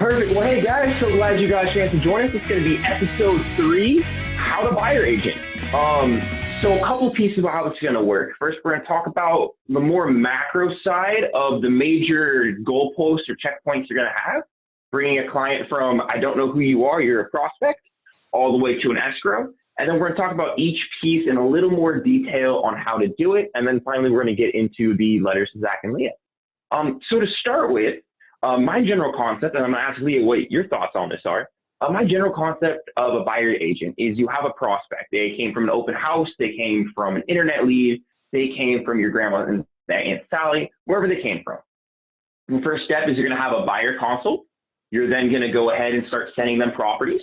Perfect. Well, hey guys, so glad you guys had a chance to join us. It's going to be episode 3, How to Buyer Agent. So a couple of pieces about how this is going to work. First, we're going to talk about the more macro side of the major goalposts or checkpoints you're going to have, bringing a client from I don't know who you are, you're a prospect, all the way to an escrow. And then we're going to talk about each piece in a little more detail on how to do it. And then finally, we're going to get into the letters to Zach and Leah. So to start with, my general concept, and I'm going to ask Leah what your thoughts on this are. My general concept of a buyer agent is you have a prospect. They came from an open house. They came from an internet lead. They came from your grandma and Aunt Sally, wherever they came from. The first step is you're going to have a buyer consult. You're then going to go ahead and start sending them properties.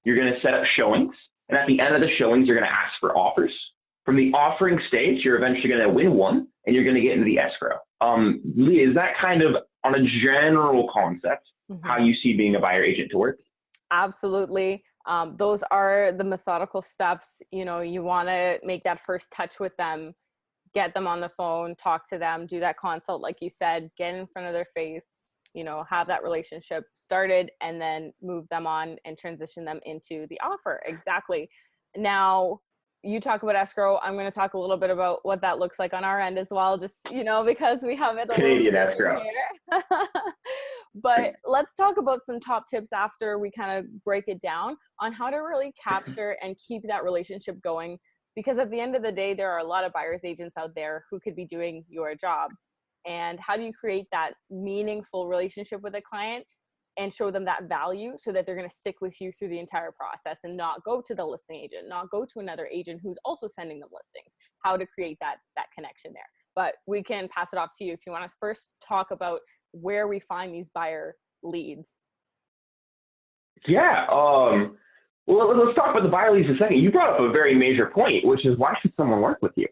You're going to set up showings. And at the end of the showings, you're going to ask for offers. From the offering stage, you're eventually going to win one, and you're going to get into the escrow. Leah, is that kind of on a general concept, how you see being a buyer agent to work? Absolutely. Those are the methodical steps. You know, you want to make that first touch with them, get them on the phone, talk to them, do that consult, like you said, get in front of their face, you know, have that relationship started, and then move them on and transition them into the offer. Exactly. Now, you talk about escrow. I'm going to talk a little bit about what that looks like on our end as well, just, you know, because we have it a Canadian little bit escrow. here. But let's talk about some top tips after we kind of break it down on how to really capture and keep that relationship going. Because at the end of the day, there are a lot of buyer's agents out there who could be doing your job. And how do you create that meaningful relationship with a client and show them that value so that they're going to stick with you through the entire process and not go to the listing agent, not go to another agent who's also sending them listings? How to create that connection there. But we can pass it off to you if you want to first talk about where we find these buyer leads. Yeah. Well, let's talk about the buyer leads in a second. You brought up a very major point, which is why should someone work with you?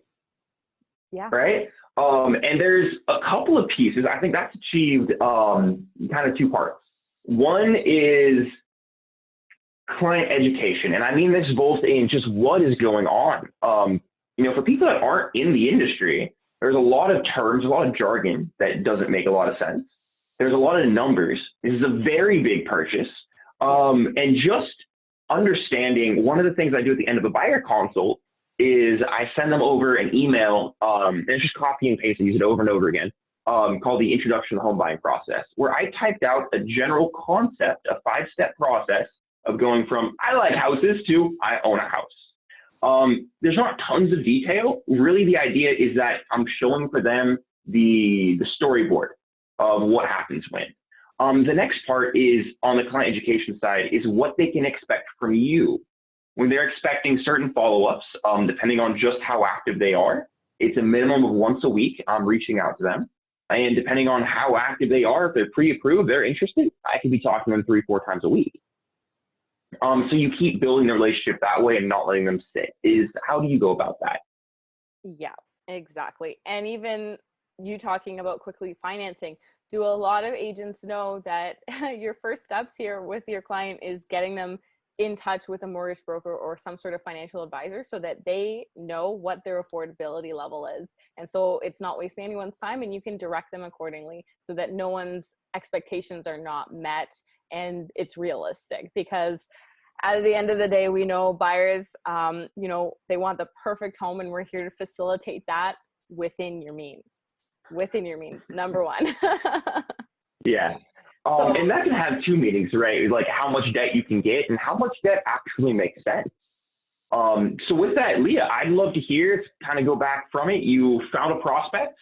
Yeah. Right. And there's a couple of pieces. I think that's achieved kind of two parts. One is client education. And I mean this both in just what is going on. You know, for people that aren't in the industry, there's a lot of terms, a lot of jargon that doesn't make a lot of sense. There's a lot of numbers. This is a very big purchase. And just understanding, one of the things I do at the end of a buyer consult is I send them over an email, and it's just copy and paste, I use it over and over again, called the Introduction to the Home Buying Process, where I typed out a general concept, a 5-step process of going from I like houses to I own a house. There's not tons of detail. Really, the idea is that I'm showing for them the storyboard of what happens when. The next part is on the client education side is what they can expect from you. When they're expecting certain follow-ups, depending on just how active they are, it's a minimum of once a week. I'm reaching out to them. And depending on how active they are, if they're pre-approved, they're interested, I could be talking to them 3-4 times a week. So you keep building the relationship that way and not letting them sit. How do you go about that? Yeah, exactly. And even you talking about quickly financing, do a lot of agents know that your first steps here with your client is getting them in touch with a mortgage broker or some sort of financial advisor so that they know what their affordability level is. And so it's not wasting anyone's time, and you can direct them accordingly so that no one's expectations are not met and it's realistic. Because at the end of the day, we know buyers, you know, they want the perfect home, and we're here to facilitate that within your means. Within your means, number one. Yeah. And that can have two meanings, right? Like how much debt you can get and how much debt actually makes sense. So with that, Leah, I'd love to hear, kind of go back from it. You found a prospect.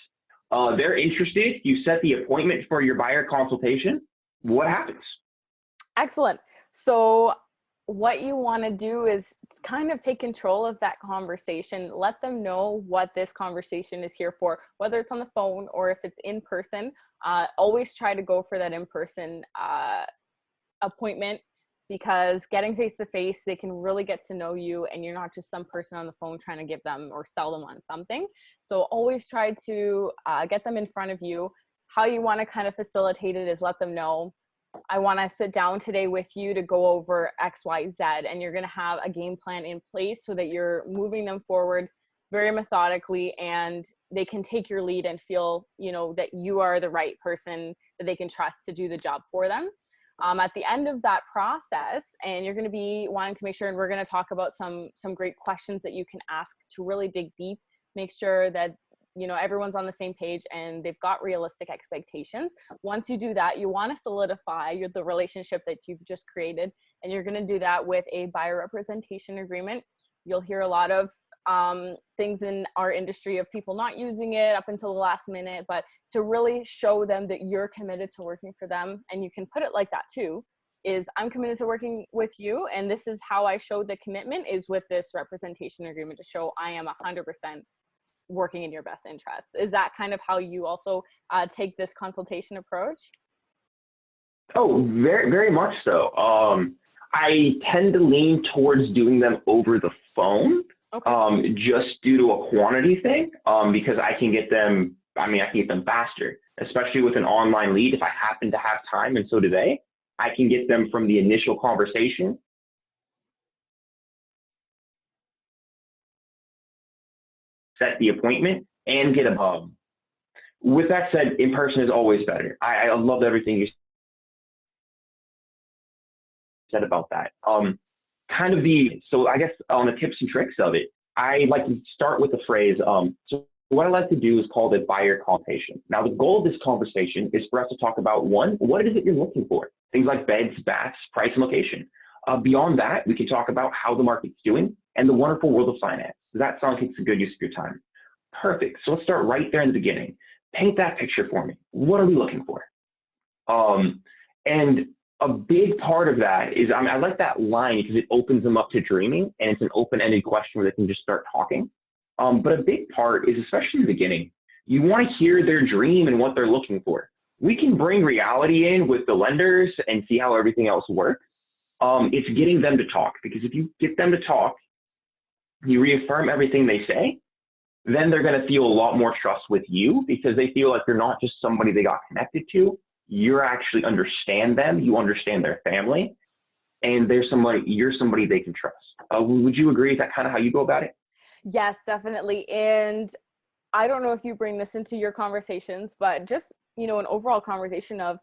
They're interested. You set the appointment for your buyer consultation. What happens? Excellent. So what you want to do is kind of take control of that conversation. Let them know what this conversation is here for, whether it's on the phone or if it's in person. Always try to go for that in-person appointment, because getting face-to-face, they can really get to know you, and you're not just some person on the phone trying to give them or sell them on something. So always try to get them in front of you. How you want to kind of facilitate it is let them know, I want to sit down today with you to go over X, Y, Z, and you're going to have a game plan in place so that you're moving them forward very methodically, and they can take your lead and feel, you know, that you are the right person that they can trust to do the job for them. At the end of that process, and you're going to be wanting to make sure, and we're going to talk about some great questions that you can ask to really dig deep, make sure that everyone's on the same page and they've got realistic expectations. Once you do that, you want to solidify the relationship that you've just created, and you're going to do that with a buyer representation agreement. You'll hear a lot of things in our industry of people not using it up until the last minute, but to really show them that you're committed to working for them, and you can put it like that too, is I'm committed to working with you, and this is how I show the commitment is with this representation agreement to show I am 100% working in your best interest. Is that kind of how you also take this consultation approach? Oh, very, very much so. I tend to lean towards doing them over the phone, just due to a quantity thing, because I can get them faster, especially with an online lead. If I happen to have time, and so do they, I can get them from the initial conversation, set the appointment, and get them. With that said, in person is always better. I loved everything you said about that. So I guess on the tips and tricks of it, I like to start with the phrase, so what I like to do is called a buyer consultation. Now, the goal of this conversation is for us to talk about, one, what is it you're looking for? Things like beds, baths, price, and location. Beyond that, we can talk about how the market's doing and the wonderful world of finance. Does that sound like it's a good use of your time? Perfect. So let's start right there in the beginning. Paint that picture for me. What are we looking for? And a big part of that is, I like that line because it opens them up to dreaming, and it's an open-ended question where they can just start talking. But a big part is, especially in the beginning, you want to hear their dream and what they're looking for. We can bring reality in with the lenders and see how everything else works. It's getting them to talk, because if you get them to talk, you reaffirm everything they say, then they're going to feel a lot more trust with you, because they feel like you're not just somebody they got connected to. You actually understand them, you understand their family, and you're somebody they can trust. Would you agree? Is that kind of how you go about it? Yes, definitely. And I don't know if you bring this into your conversations, but just, an overall conversation of,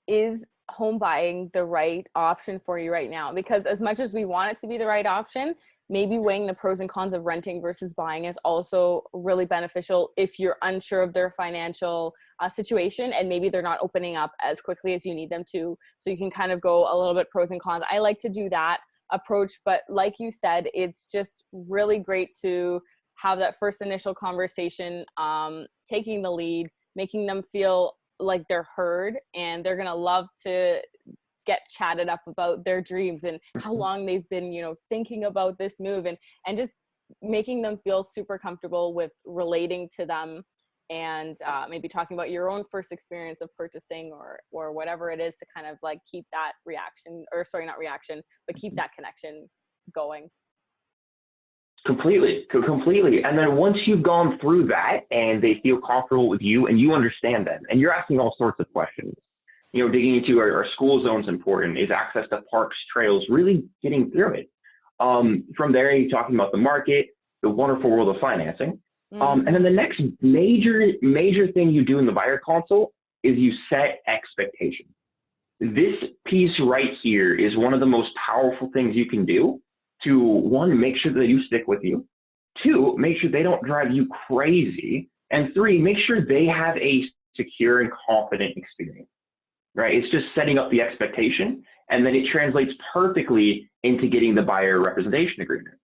is home buying the right option for you right now? Because as much as we want it to be the right option, maybe weighing the pros and cons of renting versus buying is also really beneficial if you're unsure of their financial situation, and maybe they're not opening up as quickly as you need them to. So you can kind of go a little bit pros and cons. I like to do that approach, but like you said, it's just really great to have that first initial conversation, taking the lead, making them feel like they're heard, and they're going to love to get chatted up about their dreams and how long they've been, thinking about this move, and just making them feel super comfortable with relating to them, and maybe talking about your own first experience of purchasing or whatever it is, to kind of like keep that keep that connection going. Completely. And then once you've gone through that and they feel comfortable with you and you understand them, and you're asking all sorts of questions, digging into our school zones important, is access to parks, trails, really getting through it. From there, you're talking about the market, the wonderful world of financing. And then the next major thing you do in the buyer consult is you set expectations. This piece right here is one of the most powerful things you can do to, one, make sure that you stick with you, two, make sure they don't drive you crazy, and three, make sure they have a secure and confident experience, right? It's just setting up the expectation, and then it translates perfectly into getting the buyer representation agreement.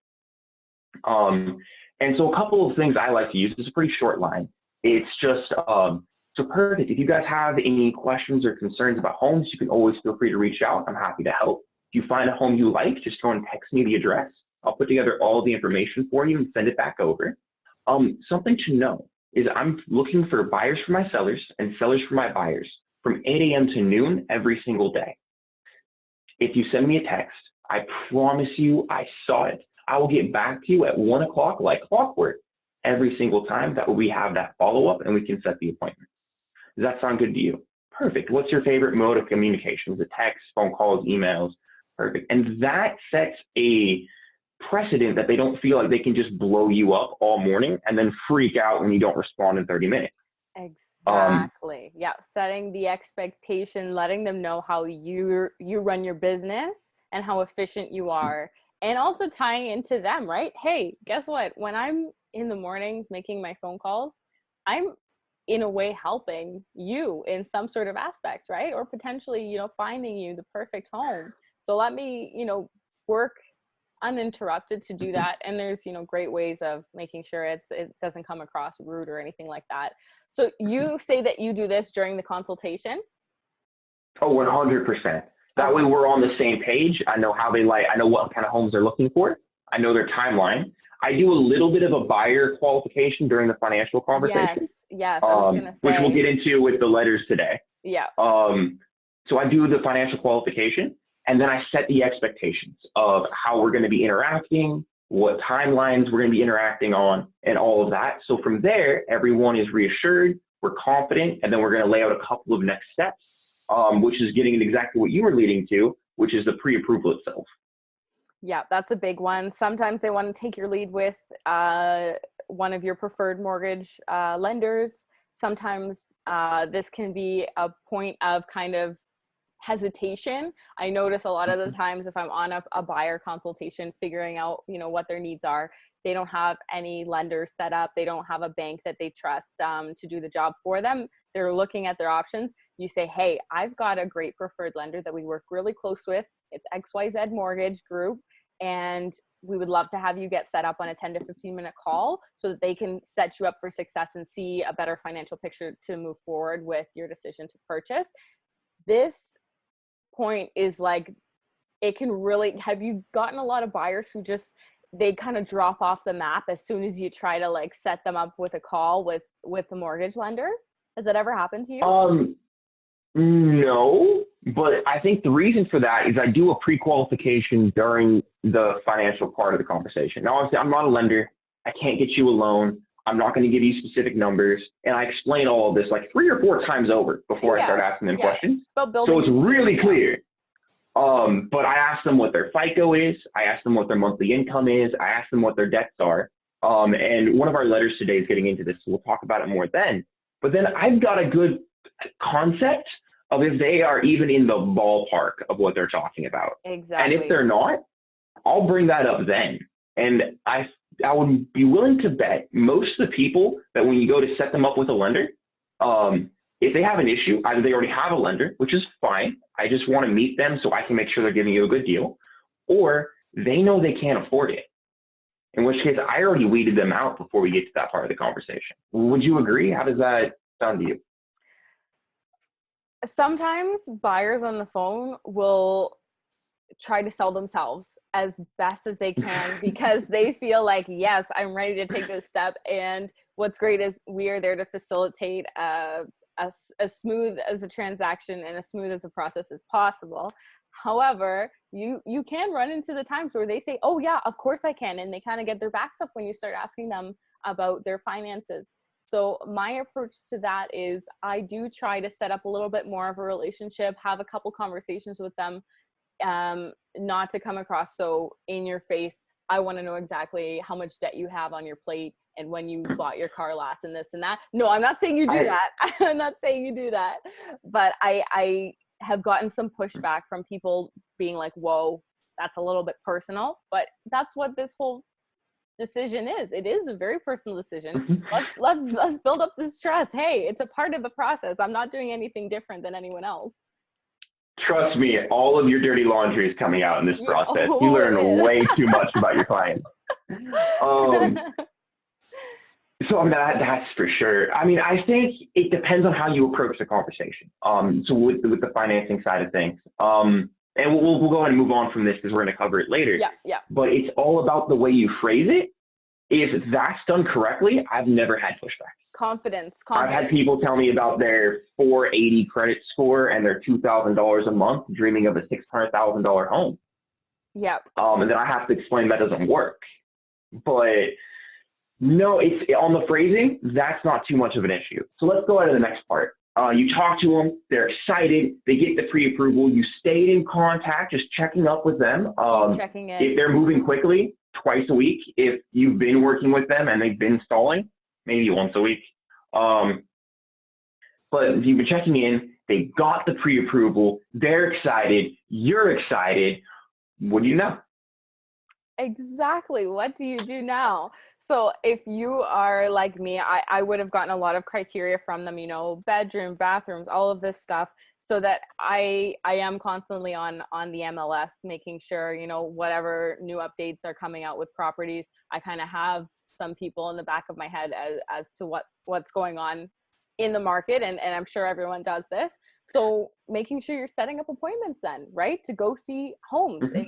And so a couple of things I like to use, this is a pretty short line. It's just, so perfect. If you guys have any questions or concerns about homes, you can always feel free to reach out. I'm happy to help. If you find a home you like, just go and text me the address. I'll put together all the information for you and send it back over. Something to know is I'm looking for buyers for my sellers and sellers for my buyers from 8 a.m. to noon every single day. If you send me a text, I promise you I saw it. I will get back to you at 1 o'clock like clockwork every single time. That way we have that follow-up and we can set the appointment. Does that sound good to you? Perfect. What's your favorite mode of communication? Is it text, phone calls, emails? Perfect. And that sets a precedent that they don't feel like they can just blow you up all morning and then freak out when you don't respond in 30 minutes. Exactly. Yeah. Setting the expectation, letting them know how you run your business and how efficient you are. And also tying into them, right? Hey, guess what? When I'm in the mornings making my phone calls, I'm in a way helping you in some sort of aspect, right? Or potentially, finding you the perfect home. So let me, work uninterrupted to do that. And there's great ways of making sure it doesn't come across rude or anything like that. So you say that you do this during the consultation? Oh, 100%. That way Okay. we're on the same page. I know how they like, I know what kind of homes they're looking for. I know their timeline. I do a little bit of a buyer qualification during the financial conversation, Yes, I was gonna which we'll say. get into with the letters today. Yeah. So I do the financial qualification, and then I set the expectations of how we're going to be interacting, what timelines we're going to be interacting on, and all of that. So from there, everyone is reassured, we're confident, and then we're going to lay out a couple of next steps, which is getting at exactly what you were leading to, which is the pre-approval itself. Yeah, that's a big one. Sometimes they want to take your lead with one of your preferred mortgage lenders. Sometimes this can be a point of kind of hesitation. I notice a lot of the times if I'm on a buyer consultation, figuring out, what their needs are, they don't have any lenders set up. They don't have a bank that they trust to do the job for them. They're looking at their options. You say, hey, I've got a great preferred lender that we work really close with. It's XYZ Mortgage Group. And we would love to have you get set up on a 10 to 15 minute call so that they can set you up for success and see a better financial picture to move forward with your decision to purchase. This point is like, it can really, have you gotten a lot of buyers who just, they kind of drop off the map as soon as you try to like set them up with a call with the mortgage lender? Has that ever happened to you? No, but I think the reason for that is I do a pre-qualification during the financial part of the conversation. Now, obviously, I'm not a lender. I can't get you a loan. I'm not going to give you specific numbers. And I explain all of this like 3 or 4 times over before I start asking them questions. It's about So building it's really yeah. clear. But I ask them what their FICO is. I ask them what their monthly income is. I ask them what their debts are. And one of our letters today is getting into this, so we'll talk about it more then. But then I've got a good concept of if they are even in the ballpark of what they're talking about. Exactly. And if they're not, I'll bring that up then. And I would be willing to bet most of the people that when you go to set them up with a lender, if they have an issue, either they already have a lender, which is fine. I just want to meet them so I can make sure they're giving you a good deal, or they know they can't afford it. In which case, I already weeded them out before we get to that part of the conversation. Would you agree? How does that sound to you? Sometimes buyers on the phone will try to sell themselves as best as they can because they feel like, yes, I'm ready to take this step. And what's great is we are there to facilitate as smooth as a transaction and as smooth as a process as possible. However, you can run into the times where they say, oh yeah, of course I can. And they kind of get their backs up when you start asking them about their finances. So my approach to that is I do try to set up a little bit more of a relationship, have a couple conversations with them, not to come across so in your face. I want to know exactly how much debt you have on your plate and when you bought your car last and this and that. No, I'm not saying you do that. I'm not saying you do that. But I have gotten some pushback from people being like, whoa, that's a little bit personal. But that's what this whole decision is. It is a very personal decision. Let's build up this trust. Hey, it's a part of the process. I'm not doing anything different than anyone else. Trust me, all of your dirty laundry is coming out in this process. You learn way too much about your clients. So I mean, that's for sure. I mean, I think it depends on how you approach the conversation. So with the financing side of things, and we'll go ahead and move on from this because we're going to cover it later. Yeah. But it's all about the way you phrase it. If that's done correctly, I've never had pushback. Confidence. I've had people tell me about their 480 credit score and their $2,000 a month, dreaming of a $600,000 home. Yeah. And then I have to explain that doesn't work. But no, it's on the phrasing. That's not too much of an issue. So let's go on to the next part. You talk to them. They're excited. They get the pre-approval. You stayed in contact, just checking up with them. Checking in. If they're moving quickly, twice a week. If you've been working with them and they've been stalling, maybe once a week. but you've been checking in, they got the pre-approval, they're excited, you're excited. What do you know? Exactly. What do you do now? So if you are like me, I would have gotten a lot of criteria from them, you know, bedroom, bathrooms, all of this stuff, so that I am constantly on the MLS, making sure, you know, whatever new updates are coming out with properties, I kind of have some people in the back of my head as to what's going on in the market, and I'm sure everyone does this. So making sure you're setting up appointments then, right? To go see homes. Mhm.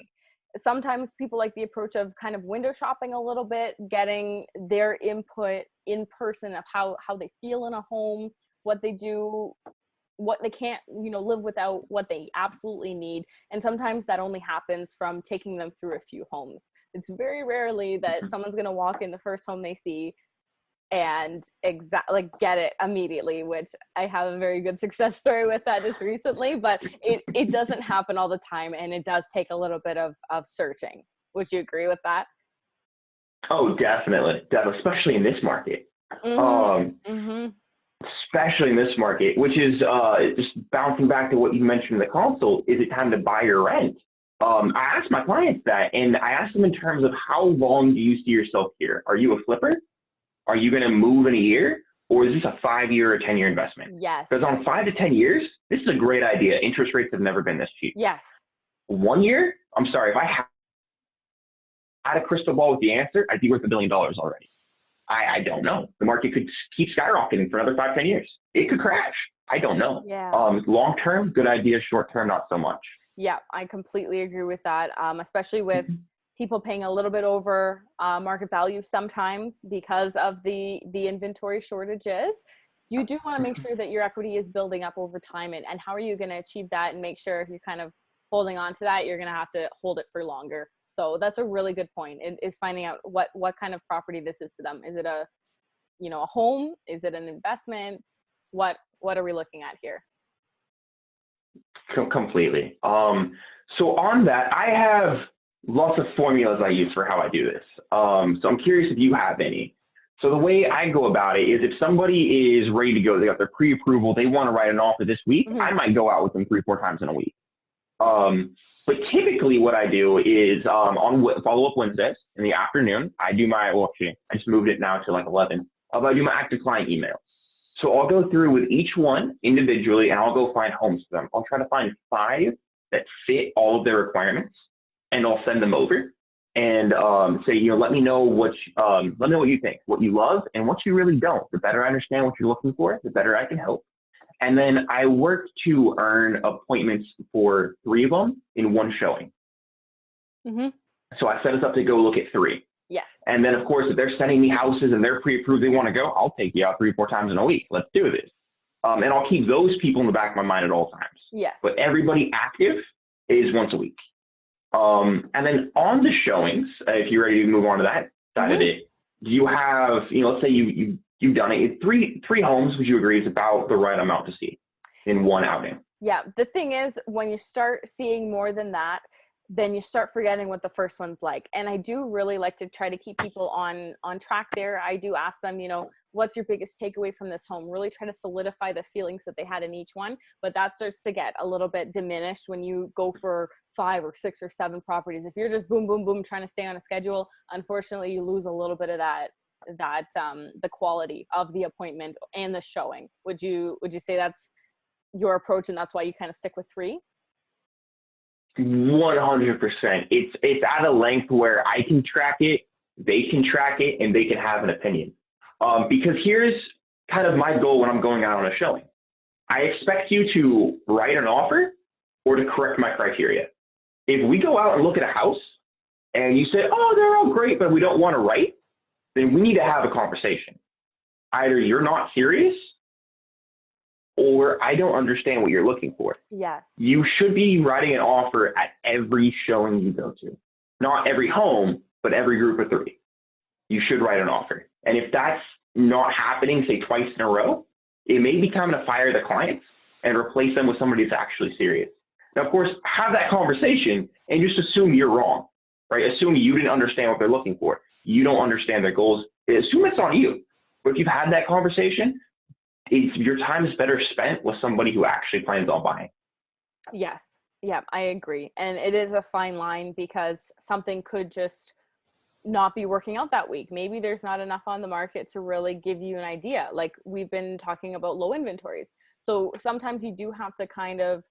Sometimes people like the approach of kind of window shopping a little bit, getting their input in person of how they feel in a home, what they do, what they can't, you know, live without, what they absolutely need. And sometimes that only happens from taking them through a few homes. It's very rarely that someone's going to walk in the first home they see and like get it immediately, which I have a very good success story with that just recently, but it doesn't happen all the time, and it does take a little bit of searching. Would you agree with that? Oh, definitely, definitely, especially in this market. Um, Mm-hmm. Mm-hmm. Especially in this market, which is just bouncing back to what you mentioned in the consult. Is it time to buy or rent? I ask my clients that, and I ask them in terms of how long do you see yourself here? Are you a flipper? Are you going to move in a year? Or is this a 5-year or 10-year investment? Yes. Because on 5 to 10 years, this is a great idea. Interest rates have never been this cheap. Yes. 1 year, I'm sorry, if I had a crystal ball with the answer, I'd be worth $1 billion already. I don't know. The market could keep skyrocketing for another 5, 10 years. It could crash. I don't know. Yeah. Long term, good idea. Short term, not so much. Yeah, I completely agree with that. Especially with people paying a little bit over market value sometimes because of the inventory shortages. You do want to make sure that your equity is building up over time, and how are you going to achieve that and make sure if you're kind of holding on to that, you're going to have to hold it for longer. So that's a really good point. It is finding out what kind of property this is to them. Is it a, you know, a home? Is it an investment? What are we looking at here? Completely. So on that, I have lots of formulas I use for how I do this. So I'm curious if you have any. So the way I go about it is if somebody is ready to go, they got their pre-approval, they want to write an offer this week, I might go out with them 3-4 times in a week. But typically what I do is on follow-up Wednesdays in the afternoon, I do my, well, actually, I just moved it now to like 11. I do my active client emails. So I'll go through with each one individually, and I'll go find homes for them. I'll try to find 5 that fit all of their requirements, and I'll send them over and say, you know, let me know what you think, what you love, and what you really don't. The better I understand what you're looking for, the better I can help. And then I work to earn appointments for 3 of them in one showing. Mm-hmm. So I set us up to go look at 3. Yes. And then, of course, if they're sending me houses and they're pre-approved, they want to go, I'll take you out 3-4 times in a week. Let's do this. And I'll keep those people in the back of my mind at all times. Yes. But everybody active is once a week. And then on the showings, if you're ready to move on to that side of it, do you have, you know, let's say you've done it. Three homes, would you agree, is about the right amount to see in one outing? Yeah. The thing is, when you start seeing more than that, then you start forgetting what the first one's like. And I do really like to try to keep people on track there. I do ask them, you know, what's your biggest takeaway from this home? Really try to solidify the feelings that they had in each one. But that starts to get a little bit diminished when you go for 5 or 6 or 7 properties. If you're just boom, boom, boom, trying to stay on a schedule, unfortunately, you lose a little bit of that the quality of the appointment and the showing. Would you say that's your approach, and that's why you kind of stick with 3? 100%. It's at a length where I can track it, they can track it, and they can have an opinion. Because here's kind of my goal when I'm going out on a showing. I expect you to write an offer or to correct my criteria. If we go out and look at a house and you say, oh, they're all great, but we don't want to write, then we need to have a conversation. Either you're not serious or I don't understand what you're looking for. Yes. You should be writing an offer at every showing you go to. Not every home, but every group of 3. You should write an offer. And if that's not happening, say twice in a row, it may be time to fire the clients and replace them with somebody that's actually serious. Now, of course, have that conversation and just assume you're wrong, right? Assume you didn't understand what they're looking for. You don't understand their goals. Assume it's on you. But if you've had that conversation, your time is better spent with somebody who actually plans on buying. Yes. Yeah, I agree. And it is a fine line because something could just not be working out that week. Maybe there's not enough on the market to really give you an idea. Like we've been talking about low inventories. So sometimes you do have to kind of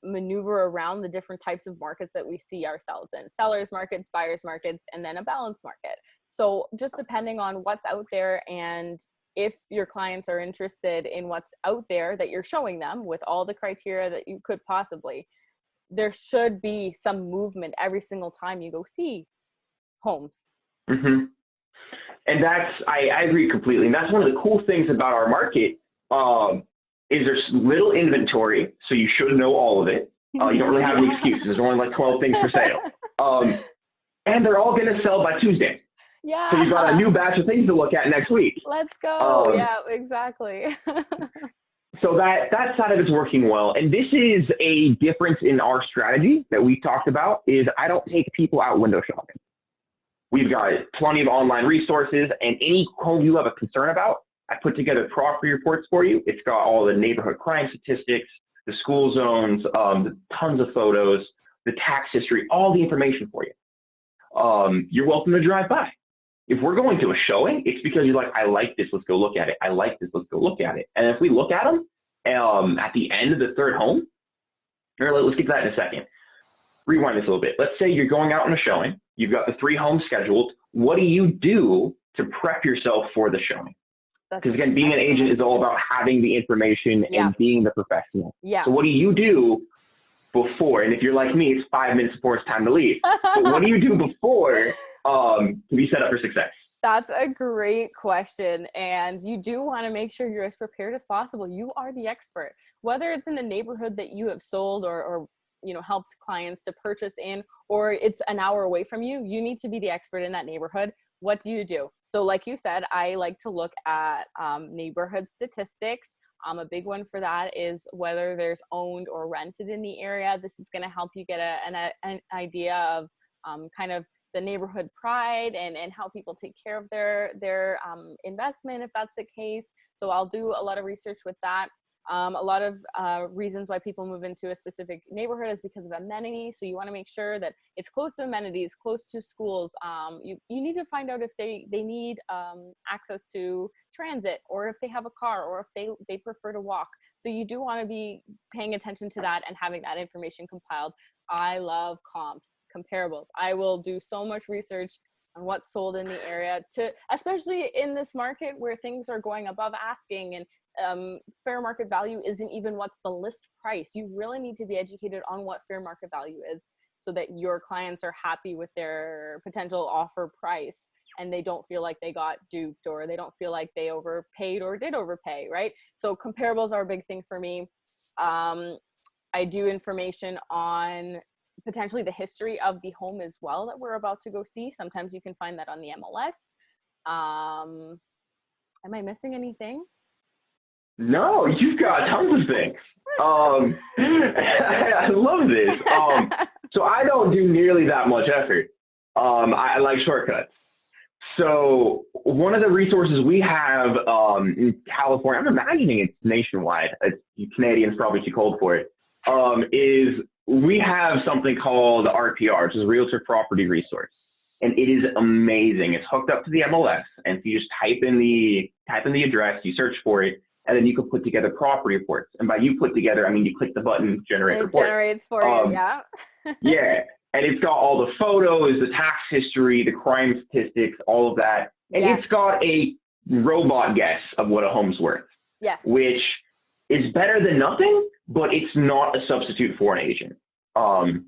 maneuver around the different types of markets that we see ourselves in: sellers markets, buyers markets, and then a balanced market. So just depending on what's out there, and if your clients are interested in what's out there that you're showing them with all the criteria that you could possibly, there should be some movement every single time you go see homes. Mm-hmm. And I agree completely. And that's one of the cool things about our market, is there's little inventory, so you should know all of it. You don't really have any excuses. There's only like 12 things for sale. And they're all going to sell by Tuesday. Yeah. So you've got a new batch of things to look at next week. Let's go. Yeah, exactly. So that side of it's working well. And this is a difference in our strategy that we talked about, is I don't take people out window shopping. We've got plenty of online resources, and any home you have a concern about, I put together property reports for you. It's got all the neighborhood crime statistics, the school zones, tons of photos, the tax history, all the information for you. You're welcome to drive by. If we're going to a showing, it's because you're like, I like this, let's go look at it. I like this, let's go look at it. And if we look at them at the end of the third home, or let's get to that in a second. Rewind this a little bit. Let's say you're going out on a showing. You've got the 3 homes scheduled. What do you do to prep yourself for the showing? Because again, being an agent is all about having the information and being the professional. Yeah. So what do you do before? And if you're like me, it's 5 minutes before it's time to leave. But what do you do before to be set up for success? That's a great question. And you do want to make sure you're as prepared as possible. You are the expert. Whether it's in the neighborhood that you have sold or helped clients to purchase in, or it's an hour away from you, you need to be the expert in that neighborhood. What do you do? So like you said, I like to look at neighborhood statistics. A big one for that is whether there's owned or rented in the area. This is going to help you get an idea of kind of the neighborhood pride and how people take care of their investment, if that's the case. So I'll do a lot of research with that. A lot of reasons why people move into a specific neighborhood is because of amenities. So you want to make sure that it's close to amenities, close to schools. You need to find out if they need access to transit, or if they have a car, or if they prefer to walk. So you do want to be paying attention to that and having that information compiled. I love comps, comparables. I will do so much research on what's sold in the area, especially in this market where things are going above asking, and fair market value isn't even what's the list price. You really need to be educated on what fair market value is, so that your clients are happy with their potential offer price and they don't feel like they got duped, or they don't feel like they overpaid or did overpay, right? So comparables are a big thing for me. I do information on potentially the history of the home as well that we're about to go see. Sometimes you can find that on the MLS. Am I missing anything? No, you've got tons of things. I love this. So I don't do nearly that much effort. I like shortcuts. So one of the resources we have in California, I'm imagining it's nationwide, Canadians probably too cold for it, is we have something called RPR, which is Realtor Property Resource. And it is amazing. It's hooked up to the MLS. And if you just type in the address, you search for it, and then you can put together property reports. And by you put together, I mean you click the button, generate report. It generates for you, yeah. Yeah. And it's got all the photos, the tax history, the crime statistics, all of that. And It's got a robot guess of what a home's worth. Yes. Which is better than nothing, but it's not a substitute for an agent. And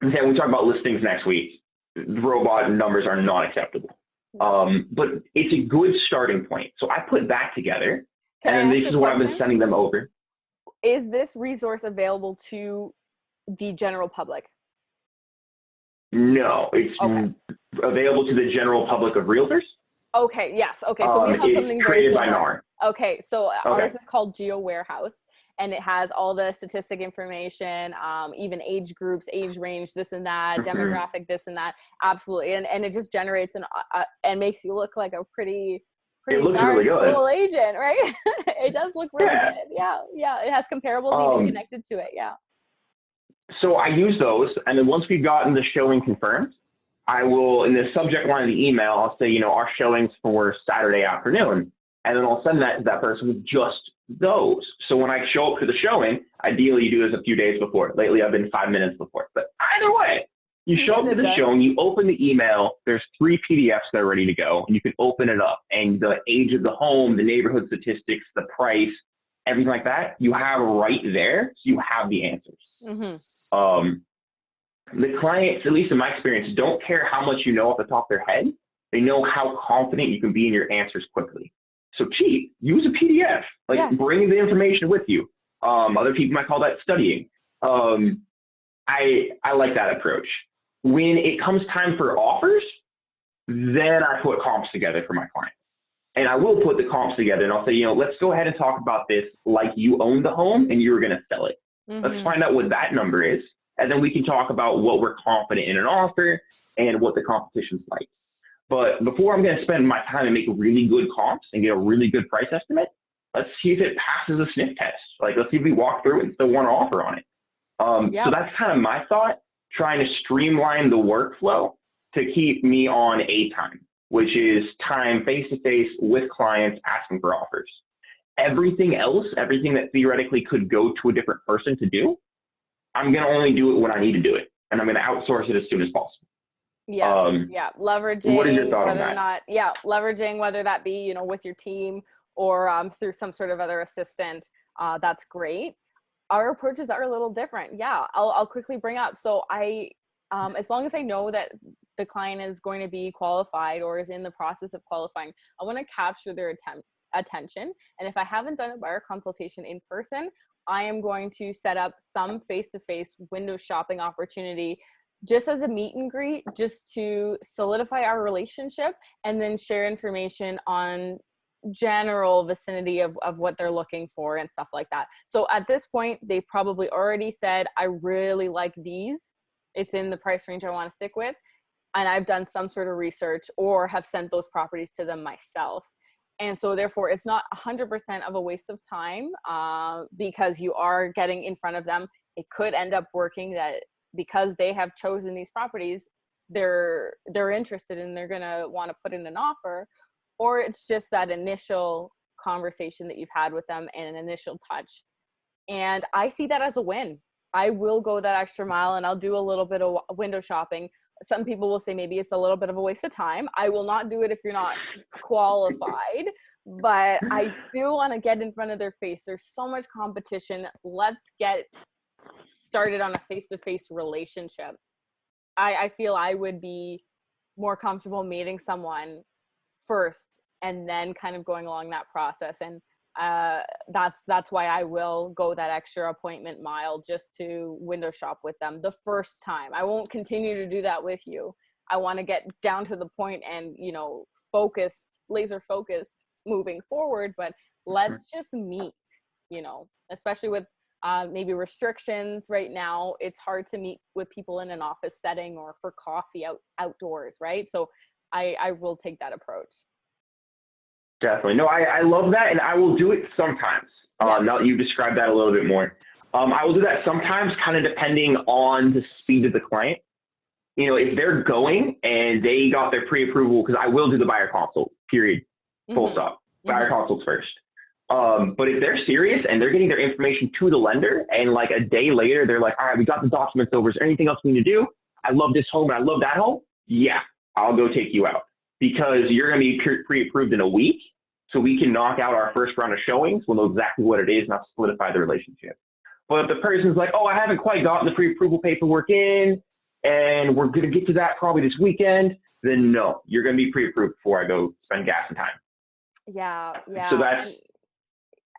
we talk about listings next week. The robot numbers are not acceptable. But it's a good starting point. So I put that together. And this is what I've been sending them over. Is this resource available to the general public? No, it's available to the general public of realtors. Okay, yes. Okay, so we have something very created by similar. NAR. Okay, so ours is called Geo Warehouse, and it has all the statistic information, even age groups, age range, this and that, demographic, this and that. Absolutely, and it just generates and makes you look like a pretty It pretty looks really darn good. cool agent, right? It does look really Yeah. good. Yeah, yeah. It has comparables even connected to it. Yeah. So I use those, and then once we've gotten the showing confirmed, I will, in the subject line of the email, I'll say, our showings for Saturday afternoon, and then I'll send that to that person with just those. So when I show up for the showing, ideally you do this a few days before. Lately I've been 5 minutes before, but either way, you show up to the showing, you open the email, there's 3 PDFs that are ready to go, and you can open it up, and the age of the home, the neighborhood statistics, the price, everything like that, you have right there, so you have the answers. Mm-hmm. The clients, at least in my experience, don't care how much you know off the top of their head. They know how confident you can be in your answers quickly. So cheat, use a PDF, bring the information with you. Other people might call that studying. I like that approach. When it comes time for offers, then I put comps together for my clients. And I will put the comps together and I'll say, let's go ahead and talk about this like you own the home and you were going to sell it. Mm-hmm. Let's find out what that number is. And then we can talk about what we're confident in an offer and what the competition's like. But before I'm going to spend my time and make really good comps and get a really good price estimate, let's see if it passes a sniff test. Let's see if we walk through it and still want to offer on it. So that's kind of my thought, trying to streamline the workflow to keep me on A time, which is time face-to-face with clients asking for offers. Everything else, everything that theoretically could go to a different person to do, I'm going to only do it when I need to do it. And I'm going to outsource it as soon as possible. Leveraging what is your thought on whether that? or not, leveraging whether that be, with your team or through some sort of other assistant, that's great. Our approaches are a little different. I'll quickly bring up. So as long as I know that the client is going to be qualified or is in the process of qualifying, I want to capture their attention. And if I haven't done a buyer consultation in person, I am going to set up some face-to-face window shopping opportunity just as a meet and greet, just to solidify our relationship and then share information on general vicinity of what they're looking for and stuff like that. So at this point, they've probably already said, I really like these. It's in the price range I want to stick with. And I've done some sort of research or have sent those properties to them myself. And so therefore it's not 100% of a waste of time because you are getting in front of them. It could end up working that because they have chosen these properties, they're interested and they're going to want to put in an offer, or it's just that initial conversation that you've had with them and an initial touch. And I see that as a win. I will go that extra mile and I'll do a little bit of window shopping. Some people will say maybe it's a little bit of a waste of time. I will not do it if you're not qualified, but I do want to get in front of their face. There's so much competition. Let's get started on a face-to-face relationship. I feel I would be more comfortable meeting someone first and then kind of going along that process. And that's why I will go that extra appointment mile just to window shop with them the first time. I won't continue to do that with you. I want to get down to the point and, laser focused moving forward, but let's just meet, especially with maybe restrictions right now. It's hard to meet with people in an office setting or for coffee outdoors, right? So I will take that approach. Definitely. No, I love that, and I will do it sometimes. Now that you've described that a little bit more. I will do that sometimes, kind of depending on the speed of the client. If they're going and they got their pre-approval, because I will do the buyer consult, period, full stop. Buyer consults first. But if they're serious and they're getting their information to the lender and like a day later, they're like, all right, we got the documents over. Is there anything else we need to do? I love this home and I love that home. Yeah, I'll go take you out because you're going to be pre-approved in a week. So we can knock out our first round of showings. We'll know exactly what it is, not solidify the relationship. But if the person's like, oh, I haven't quite gotten the pre-approval paperwork in and we're going to get to that probably this weekend, then no, you're going to be pre-approved before I go spend gas and time. Yeah. So that's,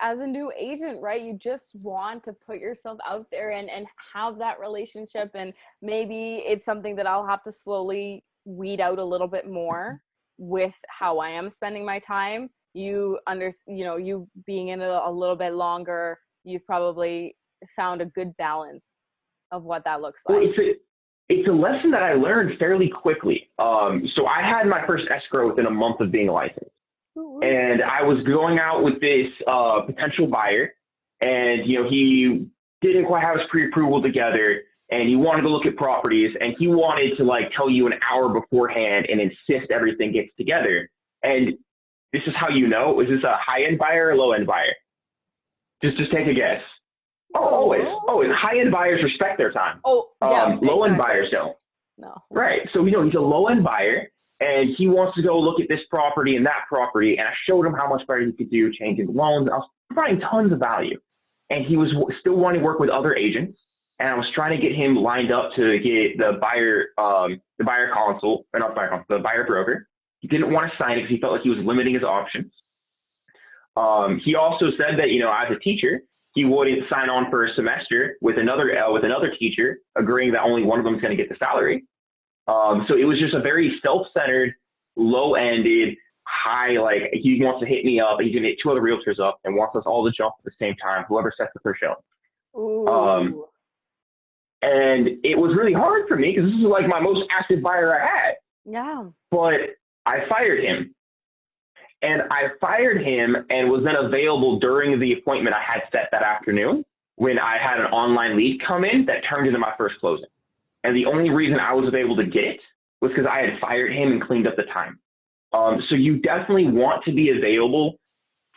as a new agent, right, you just want to put yourself out there and have that relationship. And maybe it's something that I'll have to slowly weed out a little bit more with how I am spending my time. You being in it a little bit longer, you've probably found a good balance of what that looks like. Well, it's a lesson that I learned fairly quickly. So I had my first escrow within a month of being licensed. Ooh. And I was going out with this potential buyer, and he didn't quite have his pre-approval together, and he wanted to look at properties, and he wanted to like tell you an hour beforehand and insist everything gets together. And this is how is this a high-end buyer or low-end buyer? Just take a guess. Oh, always. High-end buyers respect their time. Oh, yeah. Low-end Exactly. buyers don't. No. Right. So, he's a low-end buyer, and he wants to go look at this property and that property. And I showed him how much better he could do, changing loans. I was providing tons of value. And he was still wanting to work with other agents. And I was trying to get him lined up to get the buyer broker. He didn't want to sign it because he felt like he was limiting his options. He also said that, as a teacher, he wouldn't sign on for a semester with another teacher, agreeing that only one of them is going to get the salary. So it was just a very self-centered, low-ended, high, like he wants to hit me up, he's going to hit two other realtors up and wants us all to jump at the same time, whoever sets the first showing. Ooh. And it was really hard for me because this is like my most active buyer I had. Yeah. But I fired him. And I fired him and was then available during the appointment I had set that afternoon when I had an online lead come in that turned into my first closing. And the only reason I was able to get it was because I had fired him and cleaned up the time. So you definitely want to be available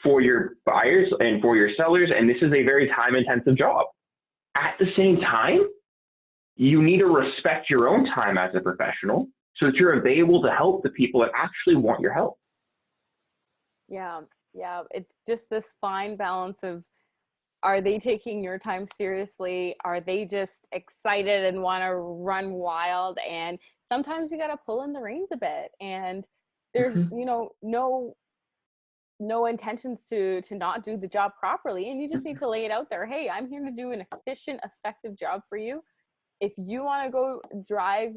for your buyers and for your sellers. And this is a very time-intensive job. At the same time, you need to respect your own time as a professional so that you're available to help the people that actually want your help. Yeah. It's just this fine balance of, are they taking your time seriously? Are they just excited and want to run wild? And sometimes you got to pull in the reins a bit. And there's, no intentions to not do the job properly. And you just need to lay it out there. Hey, I'm here to do an efficient, effective job for you. If you want to go drive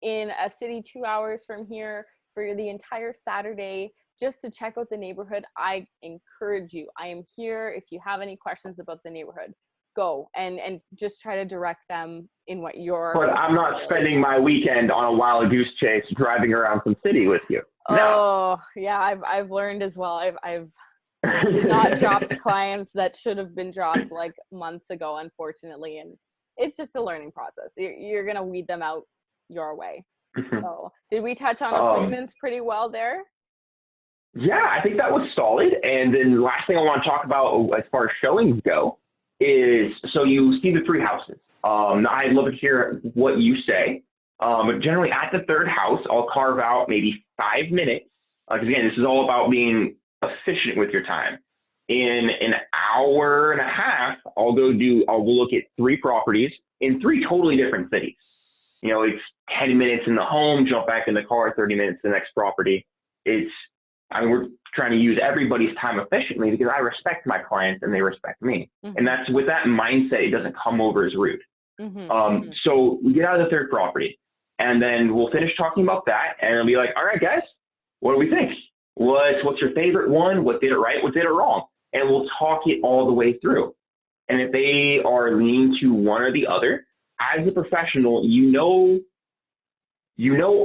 in a city 2 hours from here for the entire Saturday just to check out the neighborhood, I encourage you. I am here. If you have any questions about the neighborhood, go and just try to direct them in what you're. But I'm not spending my weekend on a wild goose chase driving around some city with you. No. Oh yeah, I've learned as well. I've not dropped clients that should have been dropped like months ago, unfortunately, and it's just a learning process. You're gonna weed them out your way. So, did we touch on appointments pretty well there? Yeah, I think that was solid. And then the last thing I want to talk about as far as showings go is, so you see the three houses. I'd love to hear what you say. But generally at the third house, I'll carve out maybe 5 minutes. Because again, this is all about being efficient with your time. In an hour and a half, I'll look at 3 properties in 3 totally different cities. It's 10 minutes in the home, jump back in the car, 30 minutes to the next property. We're trying to use everybody's time efficiently because I respect my clients and they respect me. Mm-hmm. And that's with that mindset, it doesn't come over as rude. Mm-hmm. So we get out of the third property and then we'll finish talking about that. And it'll be like, all right, guys, what do we think? What's your favorite one? What did it right? What did it wrong? And we'll talk it all the way through. And if they are leaning to one or the other, as a professional, you know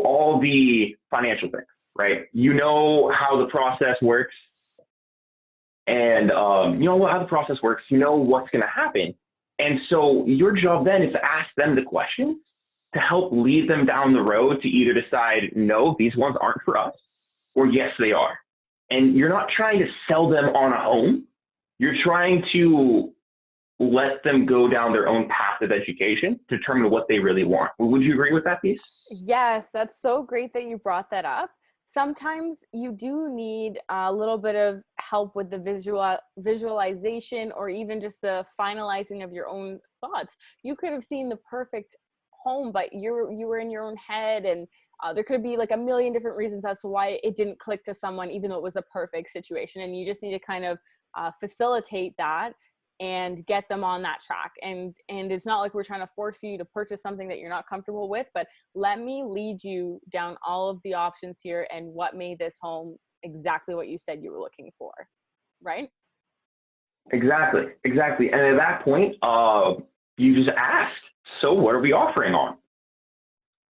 all the financial things. Right? You know how the process works, and you know how the process works. You know what's going to happen, and so your job then is to ask them the questions to help lead them down the road to either decide, no, these ones aren't for us, or yes, they are. And you're not trying to sell them on a home. You're trying to let them go down their own path of education to determine what they really want. Would you agree with that piece? Yes, that's so great that you brought that up. Sometimes you do need a little bit of help with the visualization or even just the finalizing of your own thoughts. You could have seen the perfect home, but you were in your own head, and there could be like a million different reasons as to why it didn't click to someone, even though it was a perfect situation. And you just need to kind of facilitate that and get them on that track. And it's not like we're trying to force you to purchase something that you're not comfortable with, but let me lead you down all of the options here and what made this home exactly what you said you were looking for, right? Exactly. And at that point, you just ask, so what are we offering on?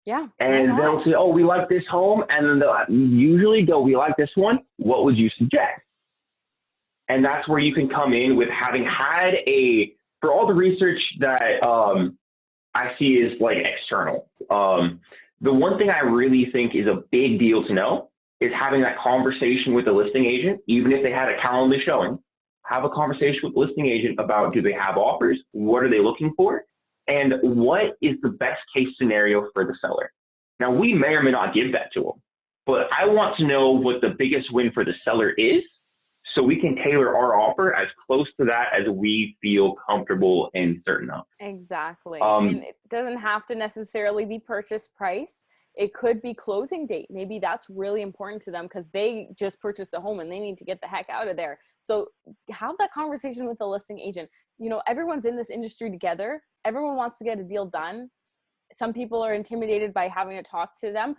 Yeah. And they'll say, oh, we like this home. And then they'll usually go, we like this one. What would you suggest? And that's where you can come in with having had for all the research that I see is like external. The one thing I really think is a big deal to know is having that conversation with the listing agent, even if they had a calendar showing, have a conversation with the listing agent about, do they have offers? What are they looking for? And what is the best case scenario for the seller? Now, we may or may not give that to them, but I want to know what the biggest win for the seller is, so we can tailor our offer as close to that as we feel comfortable and certain of. Exactly. And it doesn't have to necessarily be purchase price. It could be closing date. Maybe that's really important to them because they just purchased a home and they need to get the heck out of there. So have that conversation with the listing agent. You know, everyone's in this industry together. Everyone wants to get a deal done. Some people are intimidated by having to talk to them.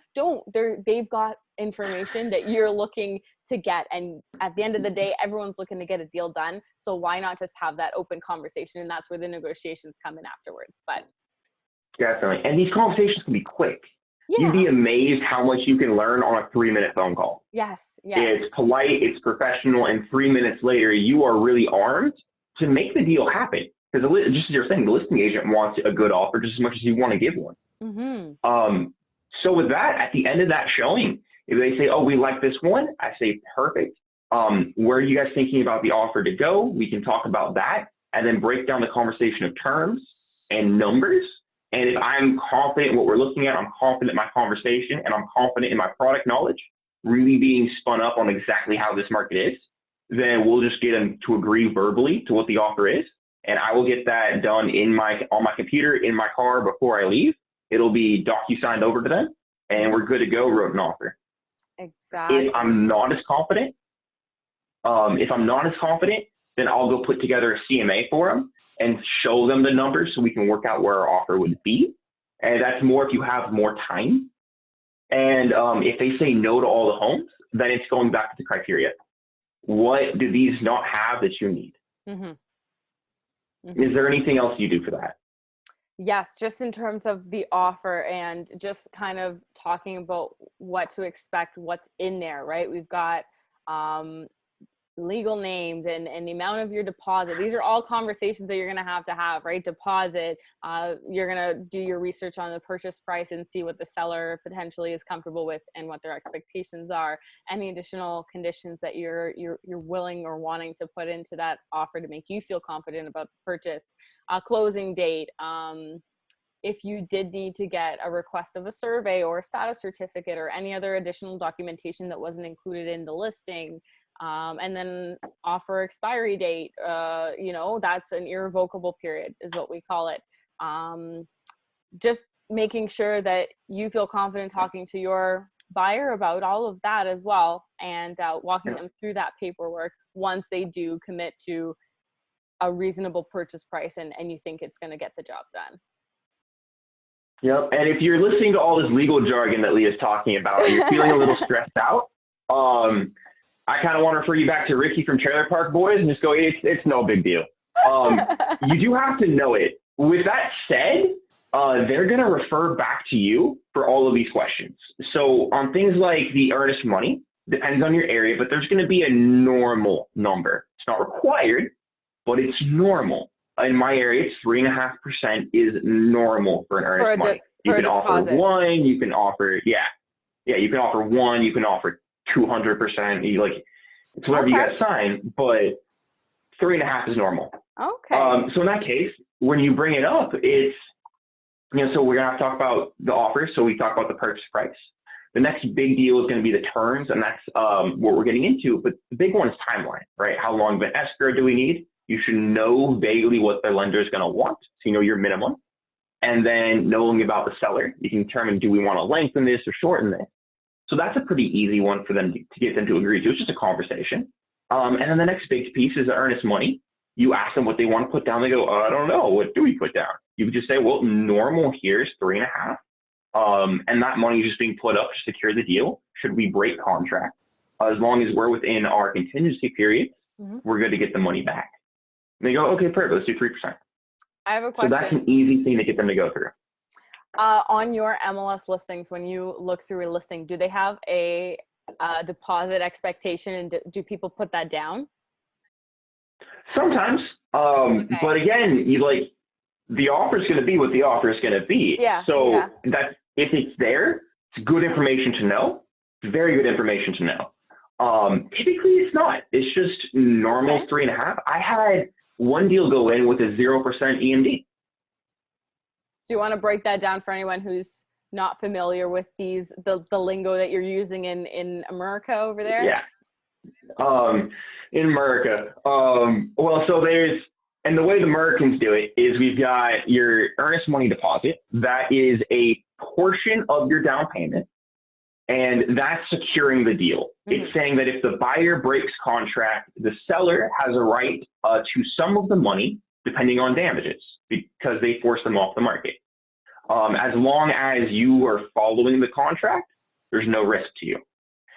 They've got information that you're looking to get. And at the end of the day, everyone's looking to get a deal done. So why not just have that open conversation? And that's where the negotiations come in afterwards. But definitely. And these conversations can be quick. yeah. You'd be amazed how much you can learn on a 3-minute phone call. Yes. It's polite, it's professional, and 3 minutes later, you are really armed to make the deal happen. Because just as you're saying, the listing agent wants a good offer just as much as you want to give one. Mm-hmm. So with that, at the end of that showing, if they say, oh, we like this one, I say, perfect. Where are you guys thinking about the offer to go? We can talk about that and then break down the conversation of terms and numbers. And if I'm confident in what we're looking at, I'm confident in my conversation, and I'm confident in my product knowledge really being spun up on exactly how this market is, then we'll just get them to agree verbally to what the offer is. And I will get that done on my computer, in my car before I leave. It'll be DocuSigned over to them, and we're good to go, wrote an offer. Exactly. If I'm not as confident, then I'll go put together a CMA for them and show them the numbers so we can work out where our offer would be. And that's more if you have more time. And if they say no to all the homes, then it's going back to the criteria. What do these not have that you need? Mm-hmm. Mm-hmm. Is there anything else you do for that? Yes, just in terms of the offer and just kind of talking about what to expect, what's in there, right? We've got legal names and the amount of your deposit. These are all conversations that you're going to have, right? Deposit, you're going to do your research on the purchase price and see what the seller potentially is comfortable with and what their expectations are. Any additional conditions that you're willing or wanting to put into that offer to make you feel confident about the purchase. Closing date. If you did need to get a request of a survey or a status certificate or any other additional documentation that wasn't included in the listing, and then offer expiry date, that's an irrevocable period is what we call it. Just making sure that you feel confident talking to your buyer about all of that as well, and walking them through that paperwork once they do commit to a reasonable purchase price and you think it's going to get the job done. Yep. And if you're listening to all this legal jargon that Leah's talking about and you're feeling a little stressed out, I kind of want to refer you back to Ricky from Trailer Park Boys and just go, it's no big deal. You do have to know it. With that said, they're going to refer back to you for all of these questions. So on things like the earnest money, depends on your area, but there's going to be a normal number. It's not required, but it's normal. In my area, it's 3.5% is normal for an earnest money. You can offer one, you can offer, you can offer one, you can offer 200%. It's whatever you guys sign, but 3.5 is normal. Okay. So in that case, when you bring it up, it's, so we're gonna have to talk about the offer. So we talk about the purchase price. The next big deal is going to be the terms, and that's what we're getting into. But the big one is timeline, right? How long of an escrow do we need? You should know vaguely what the lender is going to want, so you know your minimum. And then knowing about the seller, you can determine, do we want to lengthen this or shorten this? So that's a pretty easy one for them to get them to agree to. It's just a conversation. And then the next big piece is the earnest money. You ask them what they want to put down. They go, I don't know. What do we put down? You could just say, well, normal here is 3.5. And that money is just being put up to secure the deal. Should we break contract? As long as we're within our contingency period, we're good to get the money back. And they go, okay, perfect. Let's do 3%. I have a question. So that's an easy thing to get them to go through. On your MLS listings, when you look through a listing, do they have a deposit expectation, and do people put that down? Sometimes, Okay. but again, the offer is going to be what the offer is going to be. Yeah, yeah. So that's if it's there, it's good information to know. It's very good information to know. Typically, it's not. It's just normal Okay. 3.5. I had one deal go in with a 0% EMD. Do you want to break that down for anyone who's not familiar with the lingo that you're using in America over there? Yeah. In America. Well, so and the way the Americans do it is we've got your earnest money deposit. That is a portion of your down payment, and that's securing the deal. Mm-hmm. It's saying that if the buyer breaks contract, the seller has a right to some of the money, depending on damages, because they forced them off the market. As long as you are following the contract, there's no risk to you.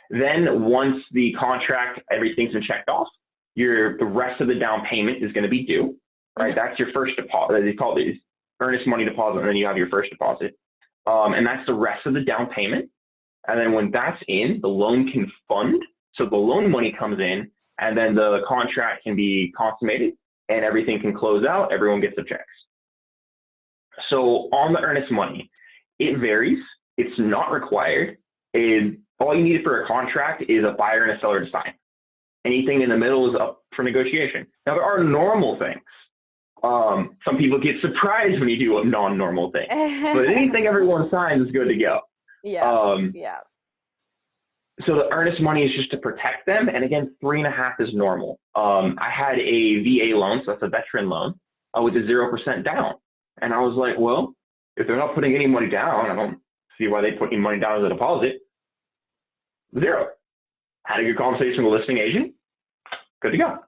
Then once the contract, everything's been checked off, the rest of the down payment is going to be due, right? Mm-hmm. That's your first deposit. They call it earnest money deposit, and then you have your first deposit. And that's the rest of the down payment. And then when that's in, the loan can fund. So the loan money comes in, and then the contract can be consummated, and everything can close out. Everyone gets the checks. So on the earnest money, it varies. It's not required. All you need for a contract is a buyer and a seller to sign. Anything in the middle is up for negotiation. Now, there are normal things. Some people get surprised when you do a non-normal thing. But anything everyone signs is good to go. Yeah. Yeah. So the earnest money is just to protect them. And again, 3.5 is normal. I had a VA loan, so that's a veteran loan, with a 0% down. And I was like, well, if they're not putting any money down, I don't see why they put any money down as a deposit. 0. Had a good conversation with a listing agent. Good to go.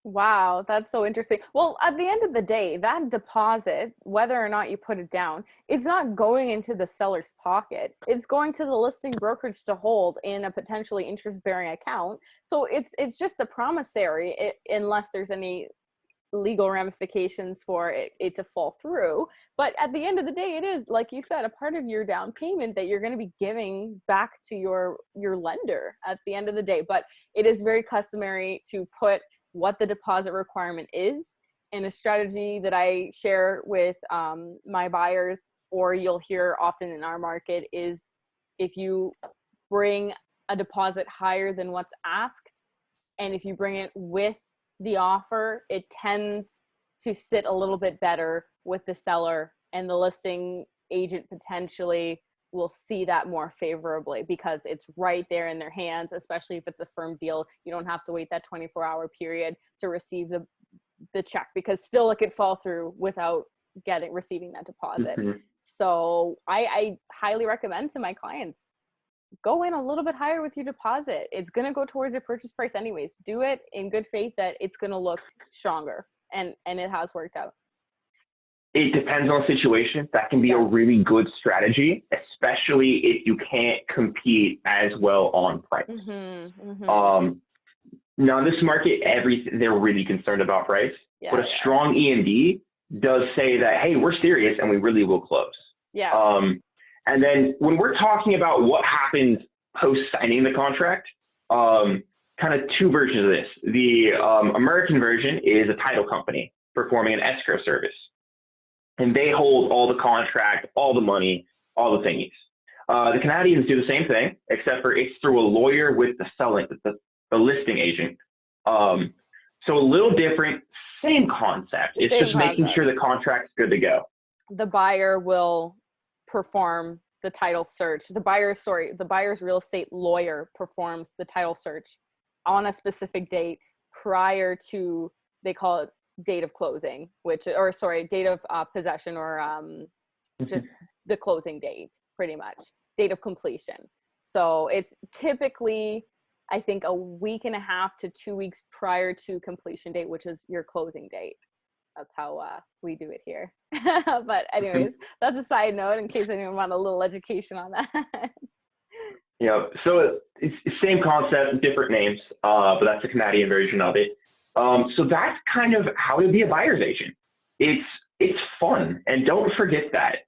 Wow, that's so interesting. Well, at the end of the day, that deposit, whether or not you put it down, it's not going into the seller's pocket. It's going to the listing brokerage to hold in a potentially interest-bearing account. So it's just a promissory, unless there's any legal ramifications for it to fall through. But at the end of the day, it is, like you said, a part of your down payment that you're going to be giving back to your lender at the end of the day. But it is very customary to put what the deposit requirement is. And a strategy that I share with my buyers, or you'll hear often in our market, is if you bring a deposit higher than what's asked, and if you bring it with the offer, it tends to sit a little bit better with the seller, and the listing agent potentially will see that more favorably because it's right there in their hands, especially if it's a firm deal. You don't have to wait that 24-hour period to receive the check, because still it could fall through without receiving that deposit. Mm-hmm. So I highly recommend to my clients, go in a little bit higher with your deposit. It's going to go towards your purchase price anyways. Do it in good faith that it's going to look stronger, and it has worked out. It depends on the situation. That can be a really good strategy, especially if you can't compete as well on price. Mm-hmm, mm-hmm. Now, in this market, they're really concerned about price, but a strong EMD does say that, hey, we're serious and we really will close. Yeah. And then when we're talking about what happens post signing the contract, kind of two versions of this. The American version is a title company performing an escrow service, and they hold all the contract, all the money, all the thingies. The Canadians do the same thing, except for it's through a lawyer with the listing agent. So a little different, same concept. It's just making sure the contract's good to go. The buyer will perform the title search. The buyer's real estate lawyer performs the title search on a specific date prior to, they call it date of closing, date of possession, or just the closing date, pretty much, date of completion. So it's typically, I think, a week and a half to 2 weeks prior to completion date, which is your closing date. That's how we do it here. But anyways, that's a side note in case anyone wants a little education on that. Yeah, so it's the same concept, different names, but that's the Canadian version of it. So that's kind of how to be a buyer's agent. It's fun, and don't forget that.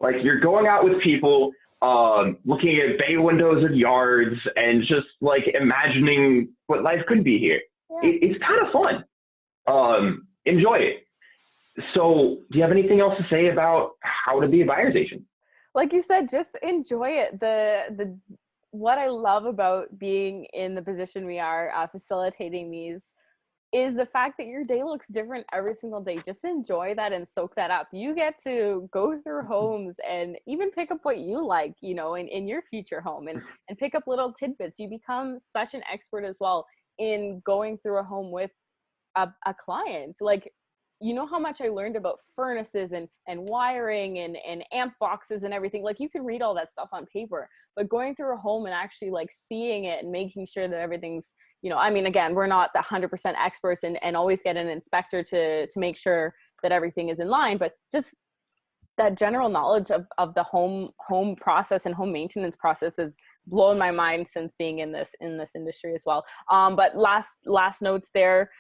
Like you're going out with people, looking at bay windows of yards and just like imagining what life could be here. Yeah. It's kind of fun. Enjoy it. So, do you have anything else to say about how to be a buyer's agent? Like you said, just enjoy it. The what I love about being in the position we are, facilitating these, is the fact that your day looks different every single day. Just enjoy that and soak that up. You get to go through homes and even pick up what you like, you know, in your future home, and pick up little tidbits. You become such an expert as well in going through a home with a client. Like, you know how much I learned about furnaces and wiring and amp boxes and everything. Like, you can read all that stuff on paper, but going through a home and actually like seeing it and making sure that everything's, you know, I mean, again, we're not the 100% experts and always get an inspector to make sure that everything is in line, but just that general knowledge of the home process and home maintenance process has blown my mind since being in this industry as well. But last notes there,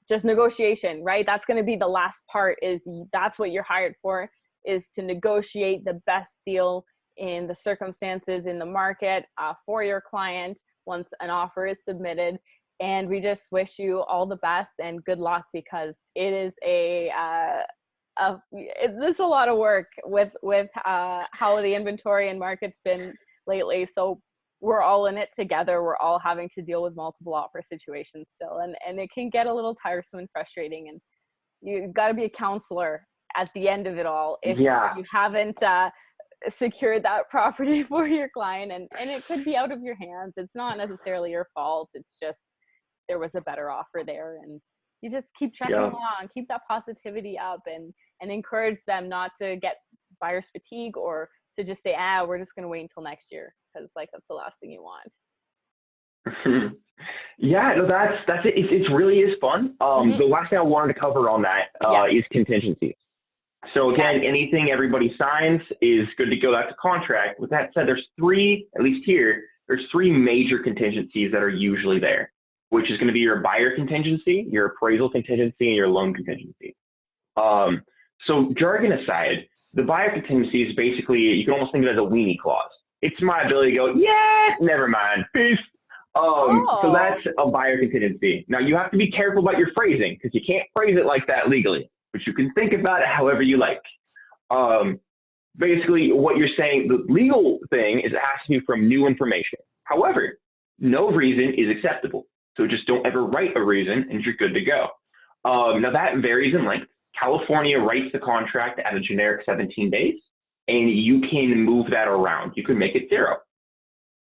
just negotiation, right? That's going to be the last part. That's what you're hired for, is to negotiate the best deal in the circumstances in the market, for your client once an offer is submitted. And we just wish you all the best and good luck, because it is it's a lot of work with how the inventory and market's been lately. So we're all in it together. We're all having to deal with multiple offer situations still, and it can get a little tiresome and frustrating. And you've got to be a counselor at the end of it all if you haven't secured that property for your client, and it could be out of your hands. It's not necessarily your fault. It's just there was a better offer there, and you just keep trucking along, keep that positivity up, and encourage them not to get buyer's fatigue or to just say, we're just going to wait until next year, because like that's the last thing you want. Yeah, no, that's it. It really is fun. The last thing I wanted to cover on that is contingencies. So again, anything everybody signs is good to go. That's a contract. With that said, there's three, at least here, there's three major contingencies that are usually there, which is going to be your buyer contingency, your appraisal contingency, and your loan contingency. So jargon aside, the buyer contingency is basically, you can almost think of it as a weenie clause. It's my ability to go, yeah, never mind, peace. So that's a buyer contingency. Now you have to be careful about your phrasing, because you can't phrase it like that legally, but you can think about it however you like. Basically what you're saying, the legal thing is it has to be from new information. However, no reason is acceptable. So just don't ever write a reason and you're good to go. Now that varies in length. California writes the contract at a generic 17 days, and you can move that around. You can make it 0.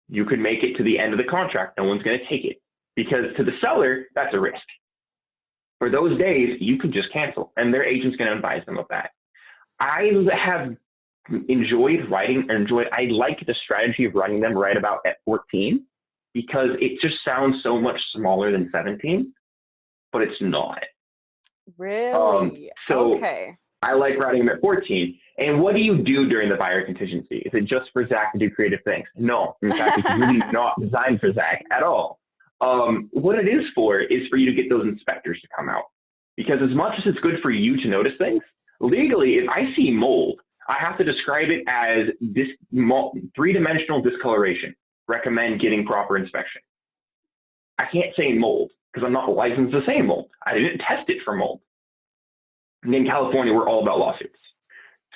You could make it to the end of the contract. No one's going to take it, because to the seller, that's a risk. For those days, you could just cancel, and their agent's going to advise them of that. I have I like the strategy of running them right about at 14, because it just sounds so much smaller than 17, but it's not. Really? Okay. I like writing them at 14. And what do you do during the buyer contingency? Is it just for Zach to do creative things? No. In fact, it's really not designed for Zach at all. What it is for you to get those inspectors to come out. Because as much as it's good for you to notice things, legally, if I see mold, I have to describe it as this three-dimensional discoloration. Recommend getting proper inspection. I can't say mold, because I'm not licensed to say mold. I didn't test it for mold. And in California, we're all about lawsuits.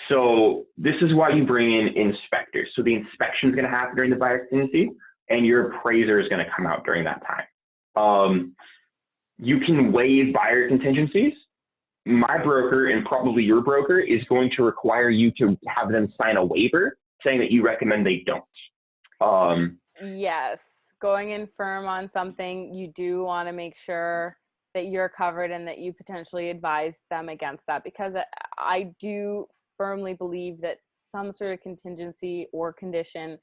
So this is why you bring in inspectors. So the inspection is going to happen during the buyer contingency, and your appraiser is going to come out during that time. You can waive buyer contingencies. My broker, and probably your broker, is going to require you to have them sign a waiver saying that you recommend they don't. Yes. Going in firm on something, you do want to make sure that you're covered and that you potentially advise them against that, because I do firmly believe that some sort of contingency or condition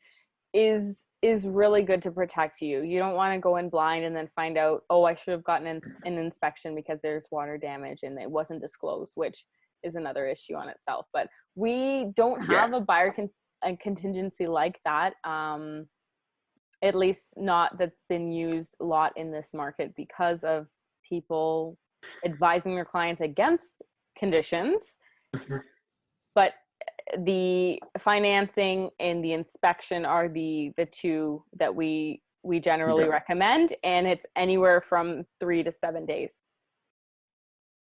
is really good to protect you. You don't want to go in blind and then find out, I should have gotten an inspection because there's water damage and it wasn't disclosed, which is another issue on itself. But we don't have a buyer contingency like that. At least not that's been used a lot in this market, because of people advising their clients against conditions. But the financing and the inspection are the two that we generally recommend, and it's anywhere from 3 to 7 days.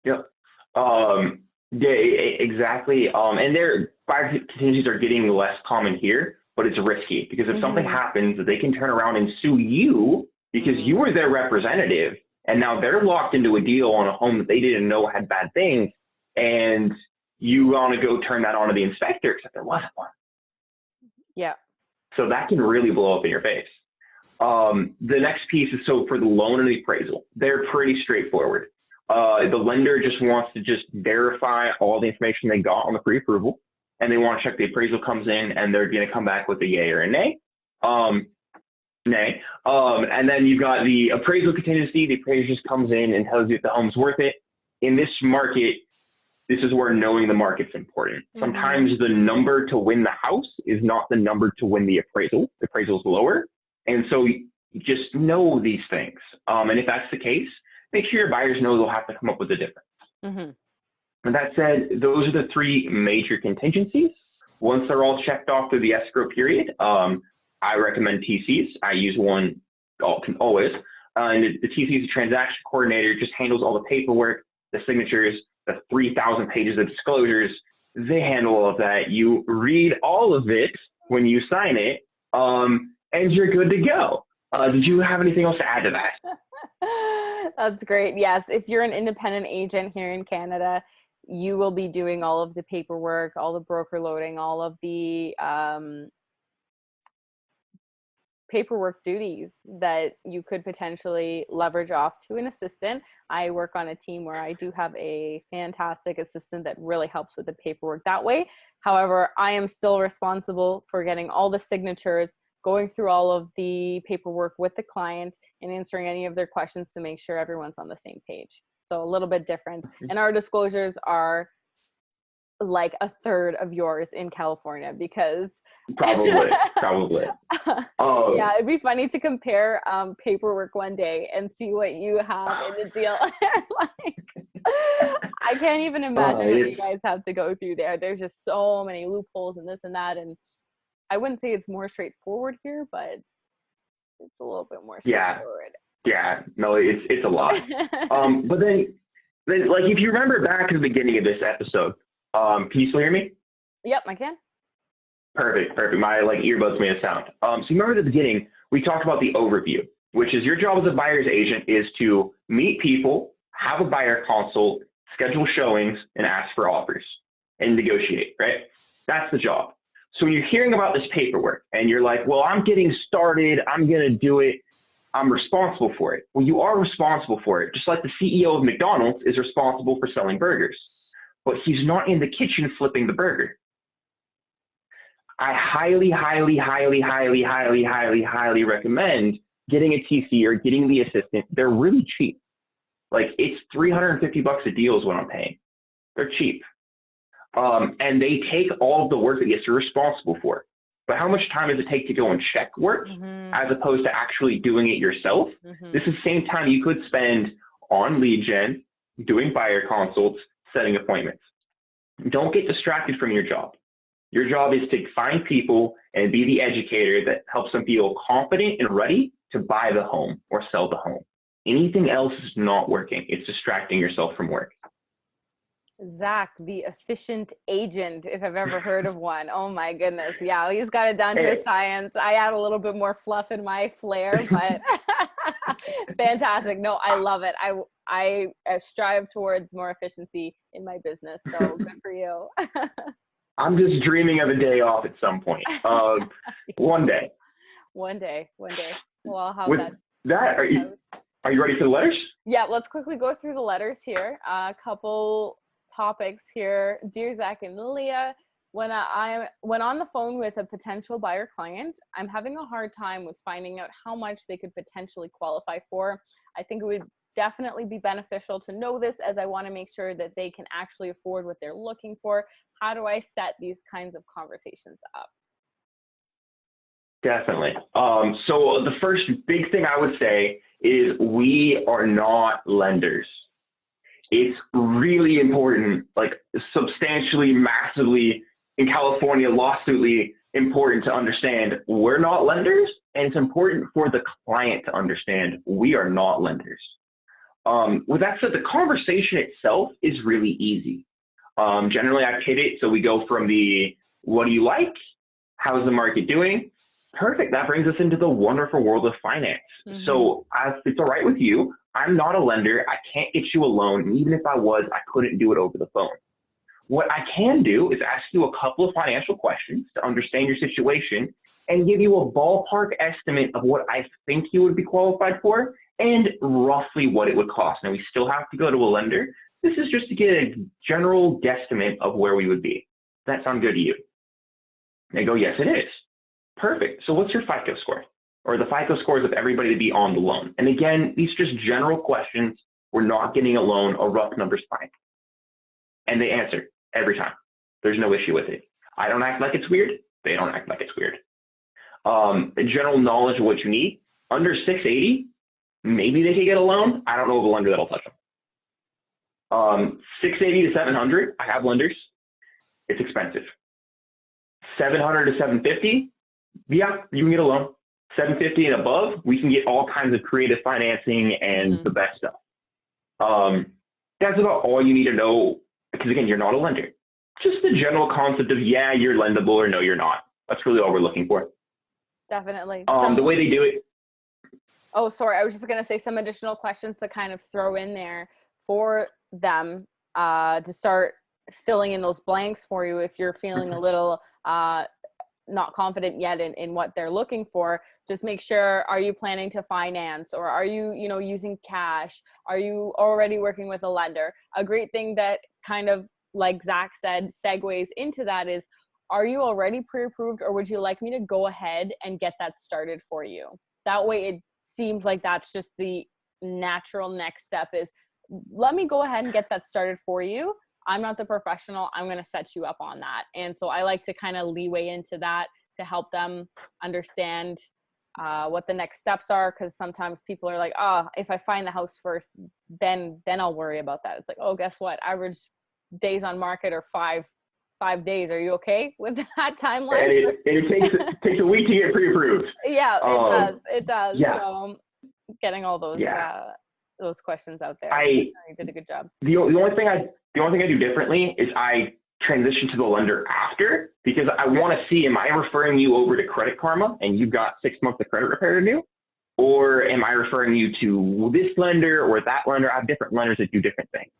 Yep. Yeah, exactly. And their buyer contingencies are getting less common here, but it's risky because if something happens, they can turn around and sue you because you were their representative, and now they're locked into a deal on a home that they didn't know had bad things, and you want to go turn that on to the inspector, except there wasn't one. Yeah. So that can really blow up in your face. The next piece is, so for the loan and the appraisal, they're pretty straightforward. The lender just wants to just verify all the information they got on the pre-approval, and they want to check the appraisal comes in, and they're going to come back with a yay or a nay. And then you've got the appraisal contingency. The appraiser just comes in and tells you if the home's worth it. In this market, this is where knowing the market's important. Sometimes the number to win the house is not the number to win the appraisal. The appraisal is lower. And so just know these things. And if that's the case, make sure your buyers know they'll have to come up with a difference. And that said, those are the 3 major contingencies. Once they're all checked off through the escrow period, I recommend TCs. I use one always. And the TC is a transaction coordinator, just handles all the paperwork, the signatures, the 3,000 pages of disclosures. They handle all of that. You read all of it when you sign it, and you're good to go. Did you have anything else to add to that? That's great. Yes. If you're an independent agent here in Canada, you will be doing all of the paperwork, all the broker loading, all of the paperwork duties that you could potentially leverage off to an assistant. I work on a team where I do have a fantastic assistant that really helps with the paperwork that way. However, I am still responsible for getting all the signatures, going through all of the paperwork with the client, and answering any of their questions to make sure everyone's on the same page. So a little bit different. And our disclosures are like a third of yours in California because probably. Yeah, it'd be funny to compare paperwork one day and see what you have in the deal. I can't even imagine what you guys have to go through there. There's just so many loopholes and this and that, and I wouldn't say it's more straightforward here, but it's a little bit more straightforward. Yeah, no, it's a lot. But then, like, if you remember back at the beginning of this episode, can you still hear me? Yep, I can. Perfect. My earbuds made a sound. So you remember at the beginning, we talked about the overview, which is your job as a buyer's agent is to meet people, have a buyer consult, schedule showings, and ask for offers and negotiate, right? That's the job. So when you're hearing about this paperwork and you're like, well, I'm getting started, I'm going to do it, I'm responsible for it. Well, you are responsible for it, just like the CEO of McDonald's is responsible for selling burgers, but he's not in the kitchen flipping the burger. I highly recommend getting a TC or getting the assistant. They're really cheap. Like, it's $350 a deal is what I'm paying. They're cheap. And they take all of the work that yes, you're responsible for. But how much time does it take to go and check work as opposed to actually doing it yourself? This is the same time you could spend on lead gen, doing buyer consults, setting appointments. Don't get distracted from your job. Your job is to find people and be the educator that helps them feel confident and ready to buy the home or sell the home. Anything else is not working. It's distracting yourself from work. Zach, the efficient agent, if I've ever heard of one. Oh my goodness. Yeah, he's got it down to a science. I add a little bit more fluff in my flair, but fantastic. No, I love it. I strive towards more efficiency in my business. So good for you. I'm just dreaming of a day off at some point. One day. One day. Well, I'll have With that. Are you ready for the letters? Yeah, let's quickly go through the letters here. A couple topics here. Dear Zach and Leah, when on the phone with a potential buyer client, I'm having a hard time with finding out how much they could potentially qualify for. I think it would definitely be beneficial to know this, as I want to make sure that they can actually afford what they're looking for. How do I set these kinds of conversations up? Definitely. So the first big thing I would say is we are not lenders. It's really important, like substantially, massively in California, lawsuitly important to understand we're not lenders, and it's important for the client to understand we are not lenders. With that said, the conversation itself is really easy. Generally, I pivot, so we go from the what do you like? How's the market doing? Perfect. That brings us into the wonderful world of finance. Mm-hmm. So if it's all right with you, I'm not a lender. I can't get you a loan. And even if I was, I couldn't do it over the phone. What I can do is ask you a couple of financial questions to understand your situation and give you a ballpark estimate of what I think you would be qualified for and roughly what it would cost. Now, we still have to go to a lender. This is just to get a general guesstimate of where we would be. Does that sound good to you? They go, yes, it is. Perfect. So what's your FICO score? Or the FICO scores of everybody to be on the loan. And again, these are just general questions. We're not getting a loan. A rough number's fine. And they answer every time. There's no issue with it. I don't act like it's weird. They don't act like it's weird. General knowledge of what you need. Under 680, maybe they could get a loan. I don't know of a lender that'll touch them. 680 to 700, I have lenders. It's expensive. 700 to 750, yeah, you can get a loan. 750 and above, we can get all kinds of creative financing and the best stuff. That's about all you need to know, because again, you're not a lender. Just the general concept of, yeah, you're lendable or no, you're not. That's really all we're looking for. Definitely. The way they do it. Oh, sorry. I was just going to say some additional questions to kind of throw in there for them to start filling in those blanks for you if you're feeling a little not confident yet in what they're looking for. Just make sure, are you planning to finance, or are you, using cash? Are you already working with a lender? A great thing that kind of, like Zach said, segues into that is, are you already pre-approved, or would you like me to go ahead and get that started for you? That way it seems like that's just the natural next step is, let me go ahead and get that started for you. I'm not the professional. I'm going to set you up on that. And so I like to kind of leeway into that to help them understand what the next steps are. Because sometimes people are like, if I find the house first, then I'll worry about that. It's like, oh, guess what? Average days on market are five days. Are you okay with that timeline? And it takes a week to get pre-approved. Yeah, it does. Yeah. So getting all those questions out there. You did a good job. The only thing I do differently is I transition to the lender after, because I want to see, am I referring you over to Credit Karma and you've got 6 months of credit repair to do? Or am I referring you to this lender or that lender? I have different lenders that do different things.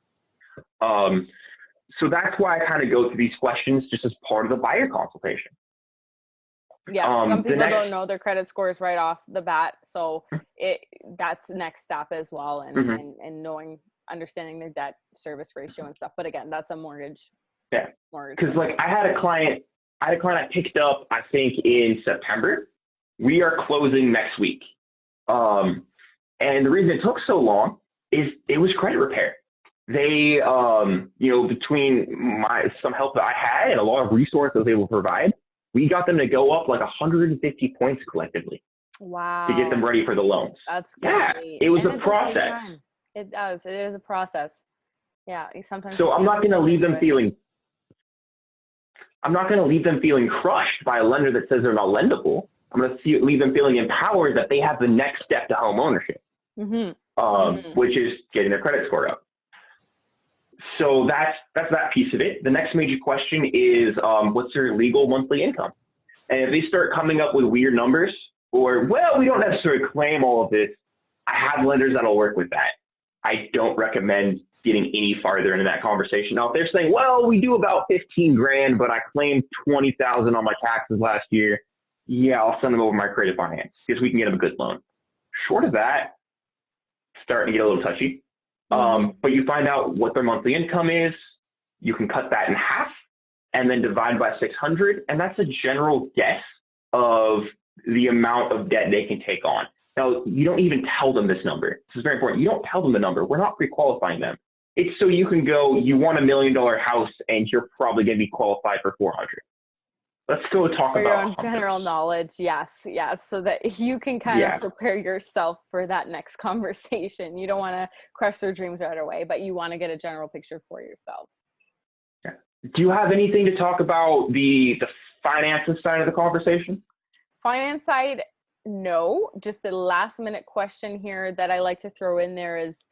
So that's why I kind of go through these questions just as part of the buyer consultation. Yeah, some people don't know their credit scores right off the bat, so that's next step as well, and understanding their debt service ratio and stuff. But again, that's a mortgage. Yeah, because like I had a client I picked up, I think in September. We are closing next week, and the reason it took so long is it was credit repair. They, between some help that I had and a lot of resources they will provide, we got them to go up like 150 points collectively. Wow. To get them ready for the loans. That's great. Yeah, it was a process. It does. It is a process. Yeah, sometimes. So I'm not going to leave them feeling. I'm not going to leave them feeling crushed by a lender that says they're not lendable. I'm going to leave them feeling empowered that they have the next step to home ownership, which is getting their credit score up. So that's that piece of it. The next major question is, what's their legal monthly income? And if they start coming up with weird numbers, or, well, we don't necessarily claim all of this, I have lenders that'll work with that. I don't recommend getting any farther into that conversation. Now, if they're saying, well, we do about 15 grand, but I claimed 20,000 on my taxes last year, yeah, I'll send them over my creative finance because we can get them a good loan. Short of that, starting to get a little touchy. But you find out what their monthly income is. You can cut that in half and then divide by 600. And that's a general guess of the amount of debt they can take on. Now, you don't even tell them this number. This is very important. You don't tell them the number. We're not pre-qualifying them. It's so you can go, you want $1 million house and you're probably going to be qualified for 400. Let's go talk for about your own general knowledge. Yes. So that you can kind of prepare yourself for that next conversation. You don't want to crush their dreams right away, but you want to get a general picture for yourself. Yeah. Do you have anything to talk about the finances side of the conversation? Finance side, no. Just the last minute question here that I like to throw in there is,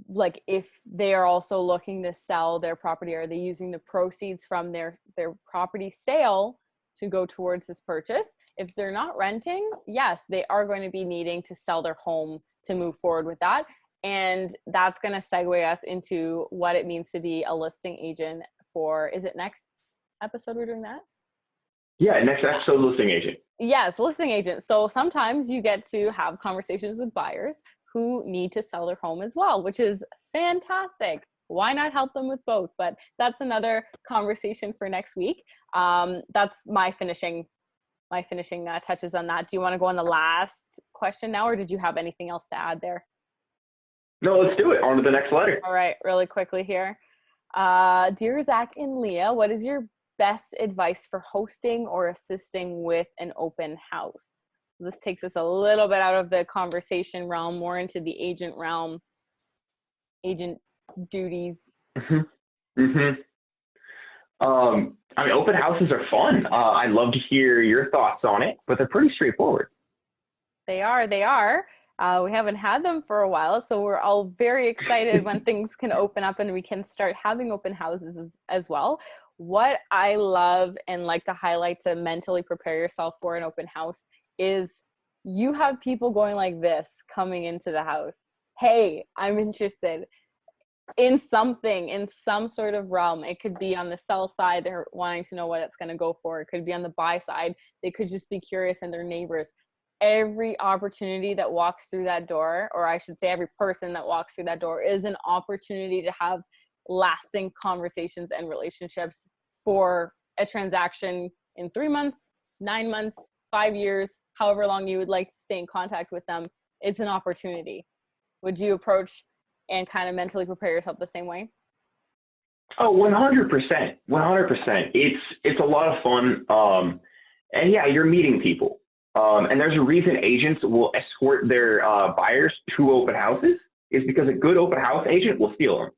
like, if they are also looking to sell their property, are they using the proceeds from their property sale to go towards this purchase? If they're not renting, yes, they are going to be needing to sell their home to move forward with that. And that's going to segue us into what it means to be a listing agent for, is it next episode we're doing that? Yeah, next episode, listing agent. Yes, listing agent. So sometimes you get to have conversations with buyers who need to sell their home as well, which is fantastic. Why not help them with both? But that's another conversation for next week. That's my finishing touches on that. Do you want to go on the last question now, or did you have anything else to add there? No, let's do it. On to the next letter. All right, really quickly here. Dear Zach and Leah, what is your best advice for hosting or assisting with an open house? This takes us a little bit out of the conversation realm, more into the agent realm, agent duties. I mean, open houses are fun. I'd love to hear your thoughts on it, but they're pretty straightforward. They are. We haven't had them for a while, so we're all very excited when things can open up and we can start having open houses as well. What I love and like to highlight to mentally prepare yourself for an open house is you have people going like this coming into the house. Hey, I'm interested in something, in some sort of realm. It could be on the sell side, they're wanting to know what it's going to go for. It could be on the buy side, they could just be curious, and their neighbors. Every opportunity that walks through that door, or I should say every person that walks through that door, is an opportunity to have lasting conversations and relationships for a transaction in 3 months, 9 months, 5 years, however long you would like to stay in contact with them. It's an opportunity. Would you approach and kind of mentally prepare yourself the same way? Oh, 100%. 100%. It's a lot of fun. And yeah, you're meeting people. And there's a reason agents will escort their buyers to open houses, is because a good open house agent will steal them.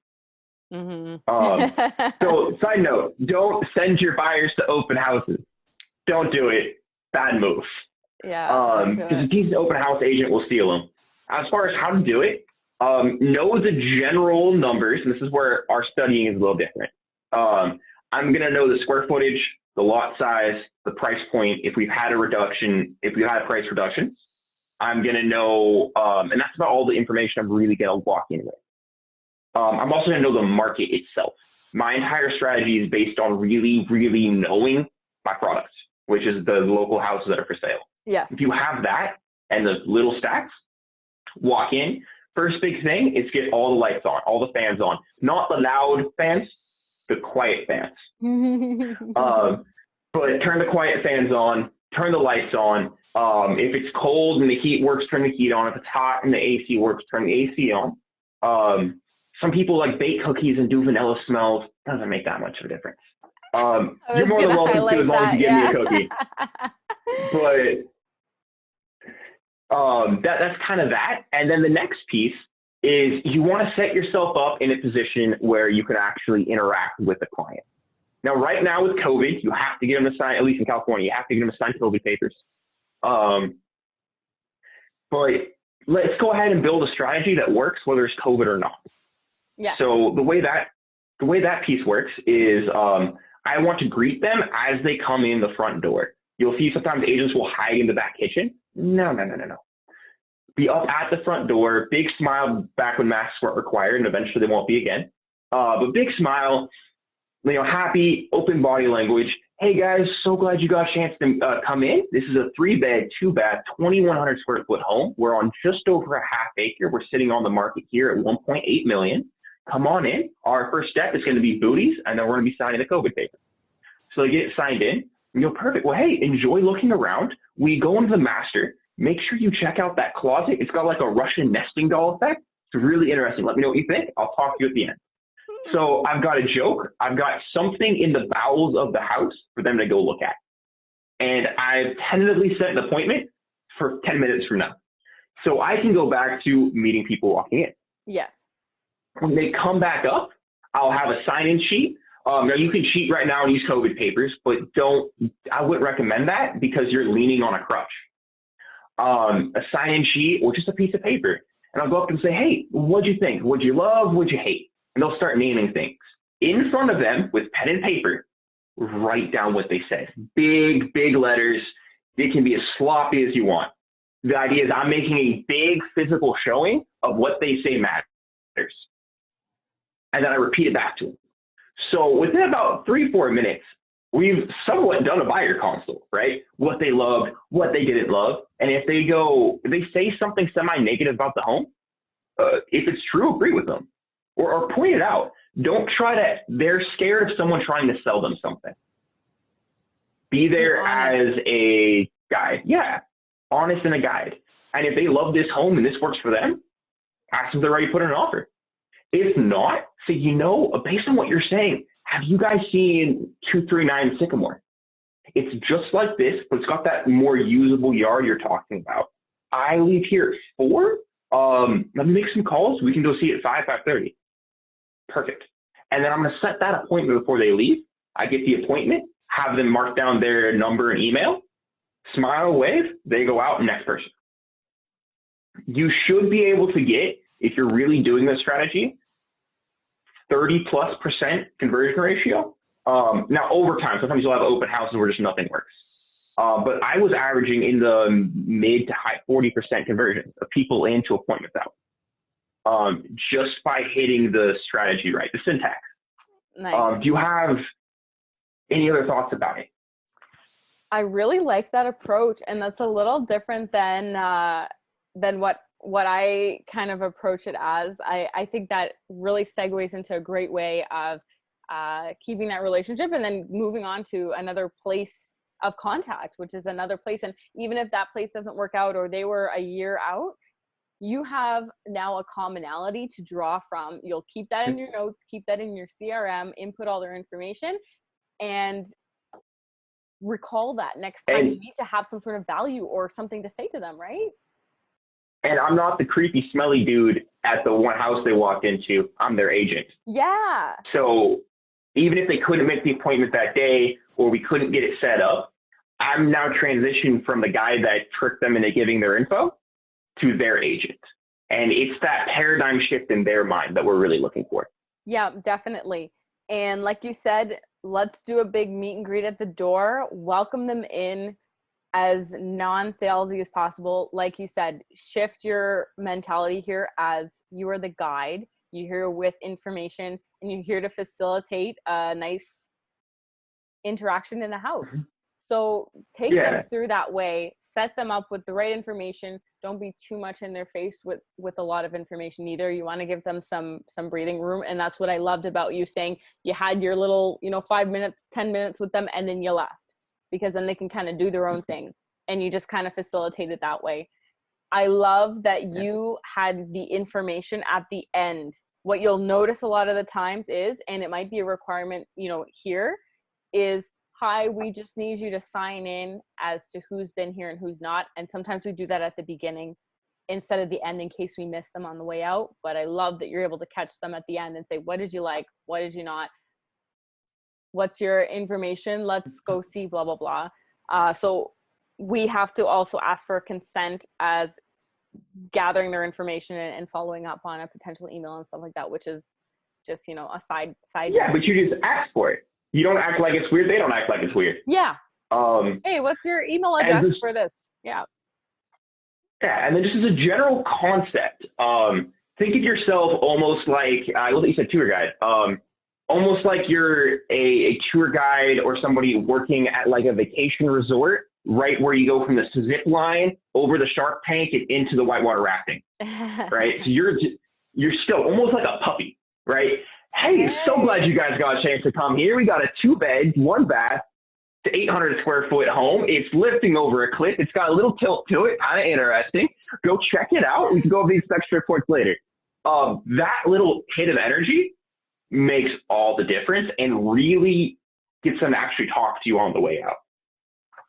So side note, don't send your buyers to open houses. Don't do it. Bad move. Yeah. Because a decent open house agent will steal them. As far as how to do it, know the general numbers, and this is where our studying is a little different. I'm going to know the square footage, the lot size, the price point. If we've had a reduction, if we had a price reduction, I'm going to know, and that's about all the information I'm really going to walk in with. I'm also going to know the market itself. My entire strategy is based on really, really knowing my products, which is the local houses that are for sale. Yes. If you have that and the little stacks, walk in. First big thing is get all the lights on, all the fans on. Not the loud fans, the quiet fans. But turn the quiet fans on, turn the lights on. If it's cold and the heat works, turn the heat on. If it's hot and the AC works, turn the AC on. Some people like bake cookies and do vanilla smells. Doesn't make that much of a difference. You're more than welcome to, as long as you give me a cookie. But that's kind of that. And then the next piece is you want to set yourself up in a position where you can actually interact with the client. Now, right now with COVID, you have to get them to sign, at least in California, you have to get them to sign COVID papers. But let's go ahead and build a strategy that works whether it's COVID or not. Yes. So the way that piece works is I want to greet them as they come in the front door. You'll see sometimes agents will hide in the back kitchen. No. Be up at the front door, big smile back when masks weren't required, and eventually they won't be again. But big smile, happy, open body language. Hey guys, so glad you got a chance to come in. This is a 3-bed, 2-bath, 2,100 square foot home. We're on just over a half acre. We're sitting on the market here at $1.8 million. Come on in. Our first step is going to be booties, and then we're going to be signing the COVID paper. So they get signed in. And you're perfect. Well, hey, enjoy looking around. We go into the master. Make sure you check out that closet. It's got like a Russian nesting doll effect. It's really interesting. Let me know what you think. I'll talk to you at the end. So I've got a joke. I've got something in the bowels of the house for them to go look at. And I've tentatively set an appointment for 10 minutes from now. So I can go back to meeting people walking in. Yes. When they come back up, I'll have a sign-in sheet. Now you can cheat right now and use COVID papers, but I wouldn't recommend that because you're leaning on a crutch. A sign-in sheet or just a piece of paper. And I'll go up and say, hey, what'd you think? What'd you love? What'd you hate? And they'll start naming things. In front of them with pen and paper, write down what they said. Big, big letters. It can be as sloppy as you want. The idea is I'm making a big physical showing of what they say matters. And then I repeat it back to them. So within about 3-4 minutes, we've somewhat done a buyer consult, right? What they loved, what they didn't love. And if they say something semi-negative about the home, if it's true, agree with them or point it out. Don't try to, they're scared of someone trying to sell them something. Be there as a guide. Yeah, honest and a guide. And if they love this home and this works for them, ask if they're ready to put in an offer. If not, say, based on what you're saying, have you guys seen 239 Sycamore? It's just like this, but it's got that more usable yard you're talking about. I leave here at 4. Let me make some calls. We can go see it at 5:30. Perfect. And then I'm going to set that appointment before they leave. I get the appointment, have them mark down their number and email, smile, wave, they go out, next person. You should be able to get, if you're really doing this strategy, 30+% conversion ratio. Now over time, sometimes you'll have open houses where just nothing works. But I was averaging in the mid to high 40% conversion of people into appointments out. Just by hitting the strategy right, the syntax. Nice. Do you have any other thoughts about it? I really like that approach, and that's a little different than what I kind of approach it as. I think that really segues into a great way of keeping that relationship and then moving on to another place of contact, which is another place. And even if that place doesn't work out or they were a year out, you have now a commonality to draw from. You'll keep that in your notes, keep that in your CRM, input all their information, and recall that next time you need to have some sort of value or something to say to them, right? And I'm not the creepy, smelly dude at the one house they walked into. I'm their agent. Yeah. So even if they couldn't make the appointment that day or we couldn't get it set up, I'm now transitioned from the guy that tricked them into giving their info to their agent. And it's that paradigm shift in their mind that we're really looking for. Yeah, definitely. And like you said, let's do a big meet and greet at the door. Welcome them in as non-salesy as possible. Like you said, shift your mentality here as you are the guide. You're here with information and you're here to facilitate a nice interaction in the house. Mm-hmm. So take them through that way, set them up with the right information. Don't be too much in their face with a lot of information either. You want to give them some breathing room. And that's what I loved about you saying you had your little, 5 minutes, 10 minutes with them and then you left, because then they can kind of do their own thing and you just kind of facilitate it that way. I love that you had the information at the end. What you'll notice a lot of the times is, and it might be a requirement, here is, hi, we just need you to sign in as to who's been here and who's not. And sometimes we do that at the beginning instead of the end in case we miss them on the way out. But I love that you're able to catch them at the end and say, what did you like? What did you not? What's your information? Let's go see blah, blah, blah. So we have to also ask for consent as gathering their information and following up on a potential email and stuff like that, which is just, a side. Yeah, but you just ask for it. You don't act like it's weird. They don't act like it's weird. Yeah. Hey, what's your email address for this? Yeah. Yeah, and then just as a general concept, think of yourself almost like, I love that you said tour guide, almost like you're a tour guide or somebody working at like a vacation resort, right where you go from the zip line over the shark tank and into the whitewater rafting, right? So you're still almost like a puppy, right? Hey, so glad you guys got a chance to come here. We got a 2-bed, 1-bath, to 800 square foot home. It's lifting over a cliff. It's got a little tilt to it, kind of interesting. Go check it out. We can go over these extra reports later. That little hit of energy makes all the difference and really gets them to actually talk to you on the way out.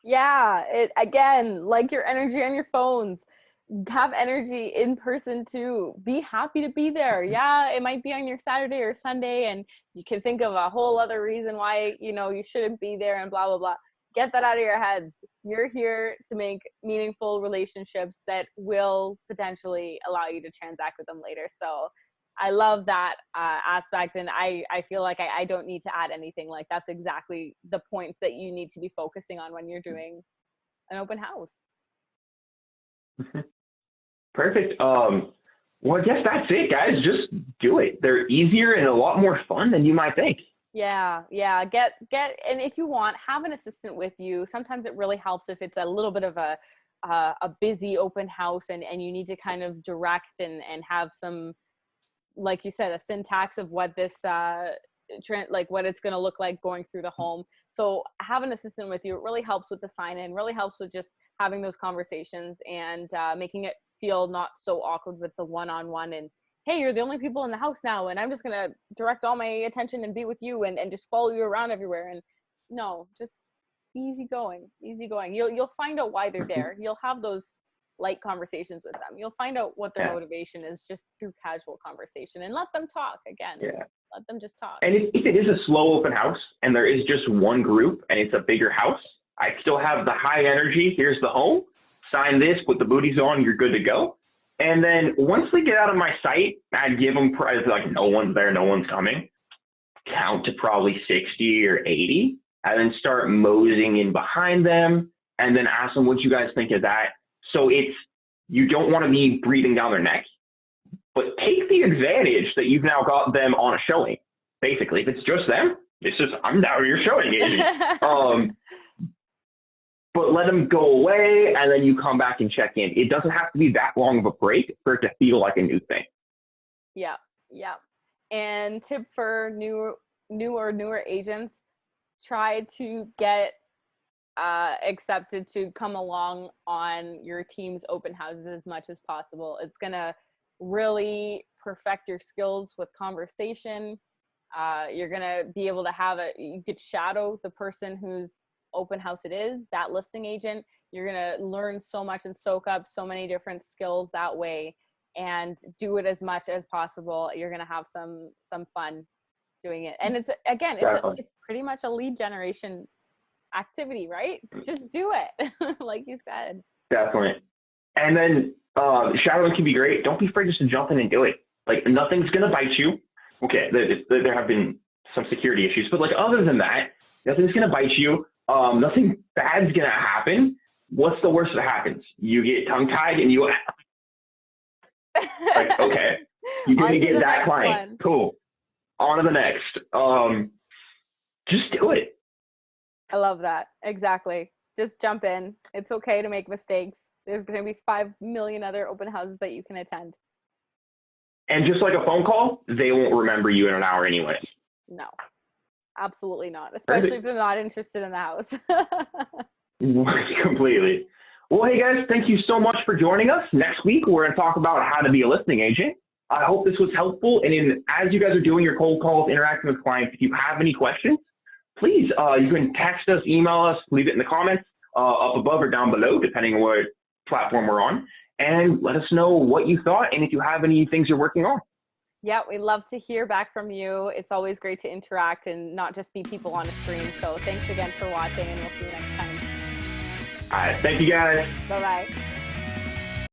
Yeah, again, like your energy on your phones. have energy in person too. Be happy to be there. Yeah, it might be on your Saturday or Sunday, and you can think of a whole other reason why, you know, you shouldn't be there and blah, blah, blah. Get that out of your heads. You're here to make meaningful relationships that will potentially allow you to transact with them later. So I love that aspect. And I feel like I don't need to add anything. Like, that's exactly the points that you need to be focusing on when you're doing an open house. Perfect. Well, I guess that's it, guys. Just do it. They're easier and a lot more fun than you might think. Yeah. Get, and if you want, have an assistant with you. Sometimes it really helps if it's a little bit of a busy open house and you need to kind of direct and have some, like you said, a syntax of what this, like what it's going to look like going through the home. So have an assistant with you. It really helps with the sign in, really helps with just having those conversations and making it feel not so awkward with the one-on-one and, hey, you're the only people in the house now, and I'm just going to direct all my attention and be with you and just follow you around everywhere. And no, just easy going. You'll find out why they're there. You'll have those light conversations with them. You'll find out what their motivation is just through casual conversation, and let them talk again. Yeah. Let them just talk. And if it is a slow open house and there is just one group and it's a bigger house, I still have the high energy. Here's the home. Sign this, put the booties on, you're good to go. And then once they get out of my sight, I give them like no one's there, no one's coming. Count to probably 60 or 80, and then start moseying in behind them, and then ask them what you guys think of that. So you don't want to be breathing down their neck, but take the advantage that you've now got them on a showing. Basically, if it's just them, it's just, I'm now your showing agent. But let them go away, and then you come back and check in. It doesn't have to be that long of a break for it to feel like a new thing. Yeah. And tip for newer agents, try to get accepted to come along on your team's open houses as much as possible. It's going to really perfect your skills with conversation. You're going to be able to you could shadow the person whose open house it is, that listing agent. You're going to learn so much and soak up so many different skills that way, and do it as much as possible. You're going to have some fun doing it. And it's pretty much a lead generation activity, right? Just do it. Like you said. Definitely. And then shadowing can be great. Don't be afraid just to jump in and do it. Like, nothing's going to bite you. Okay, there have been some security issues, but like, other than that, nothing's going to bite you. Nothing bad's going to happen. What's the worst that happens? You get tongue-tied and you like, okay, you didn't get that client. One. Cool. On to the next. Just do it. I love that. Exactly. Just jump in. It's okay to make mistakes. There's going to be 5 million other open houses that you can attend. And just like a phone call, they won't remember you in an hour anyway. No, absolutely not. Especially if they're not interested in the house. Completely. Well, hey guys, thank you so much for joining us. Next week, we're going to talk about how to be a listing agent. I hope this was helpful. And as you guys are doing your cold calls, interacting with clients, if you have any questions, please, you can text us, email us, leave it in the comments up above or down below, depending on what platform we're on, and let us know what you thought and if you have any things you're working on. Yeah, we love to hear back from you. It's always great to interact and not just be people on a screen. So thanks again for watching, and we'll see you next time. All right. Thank you, guys. Bye-bye.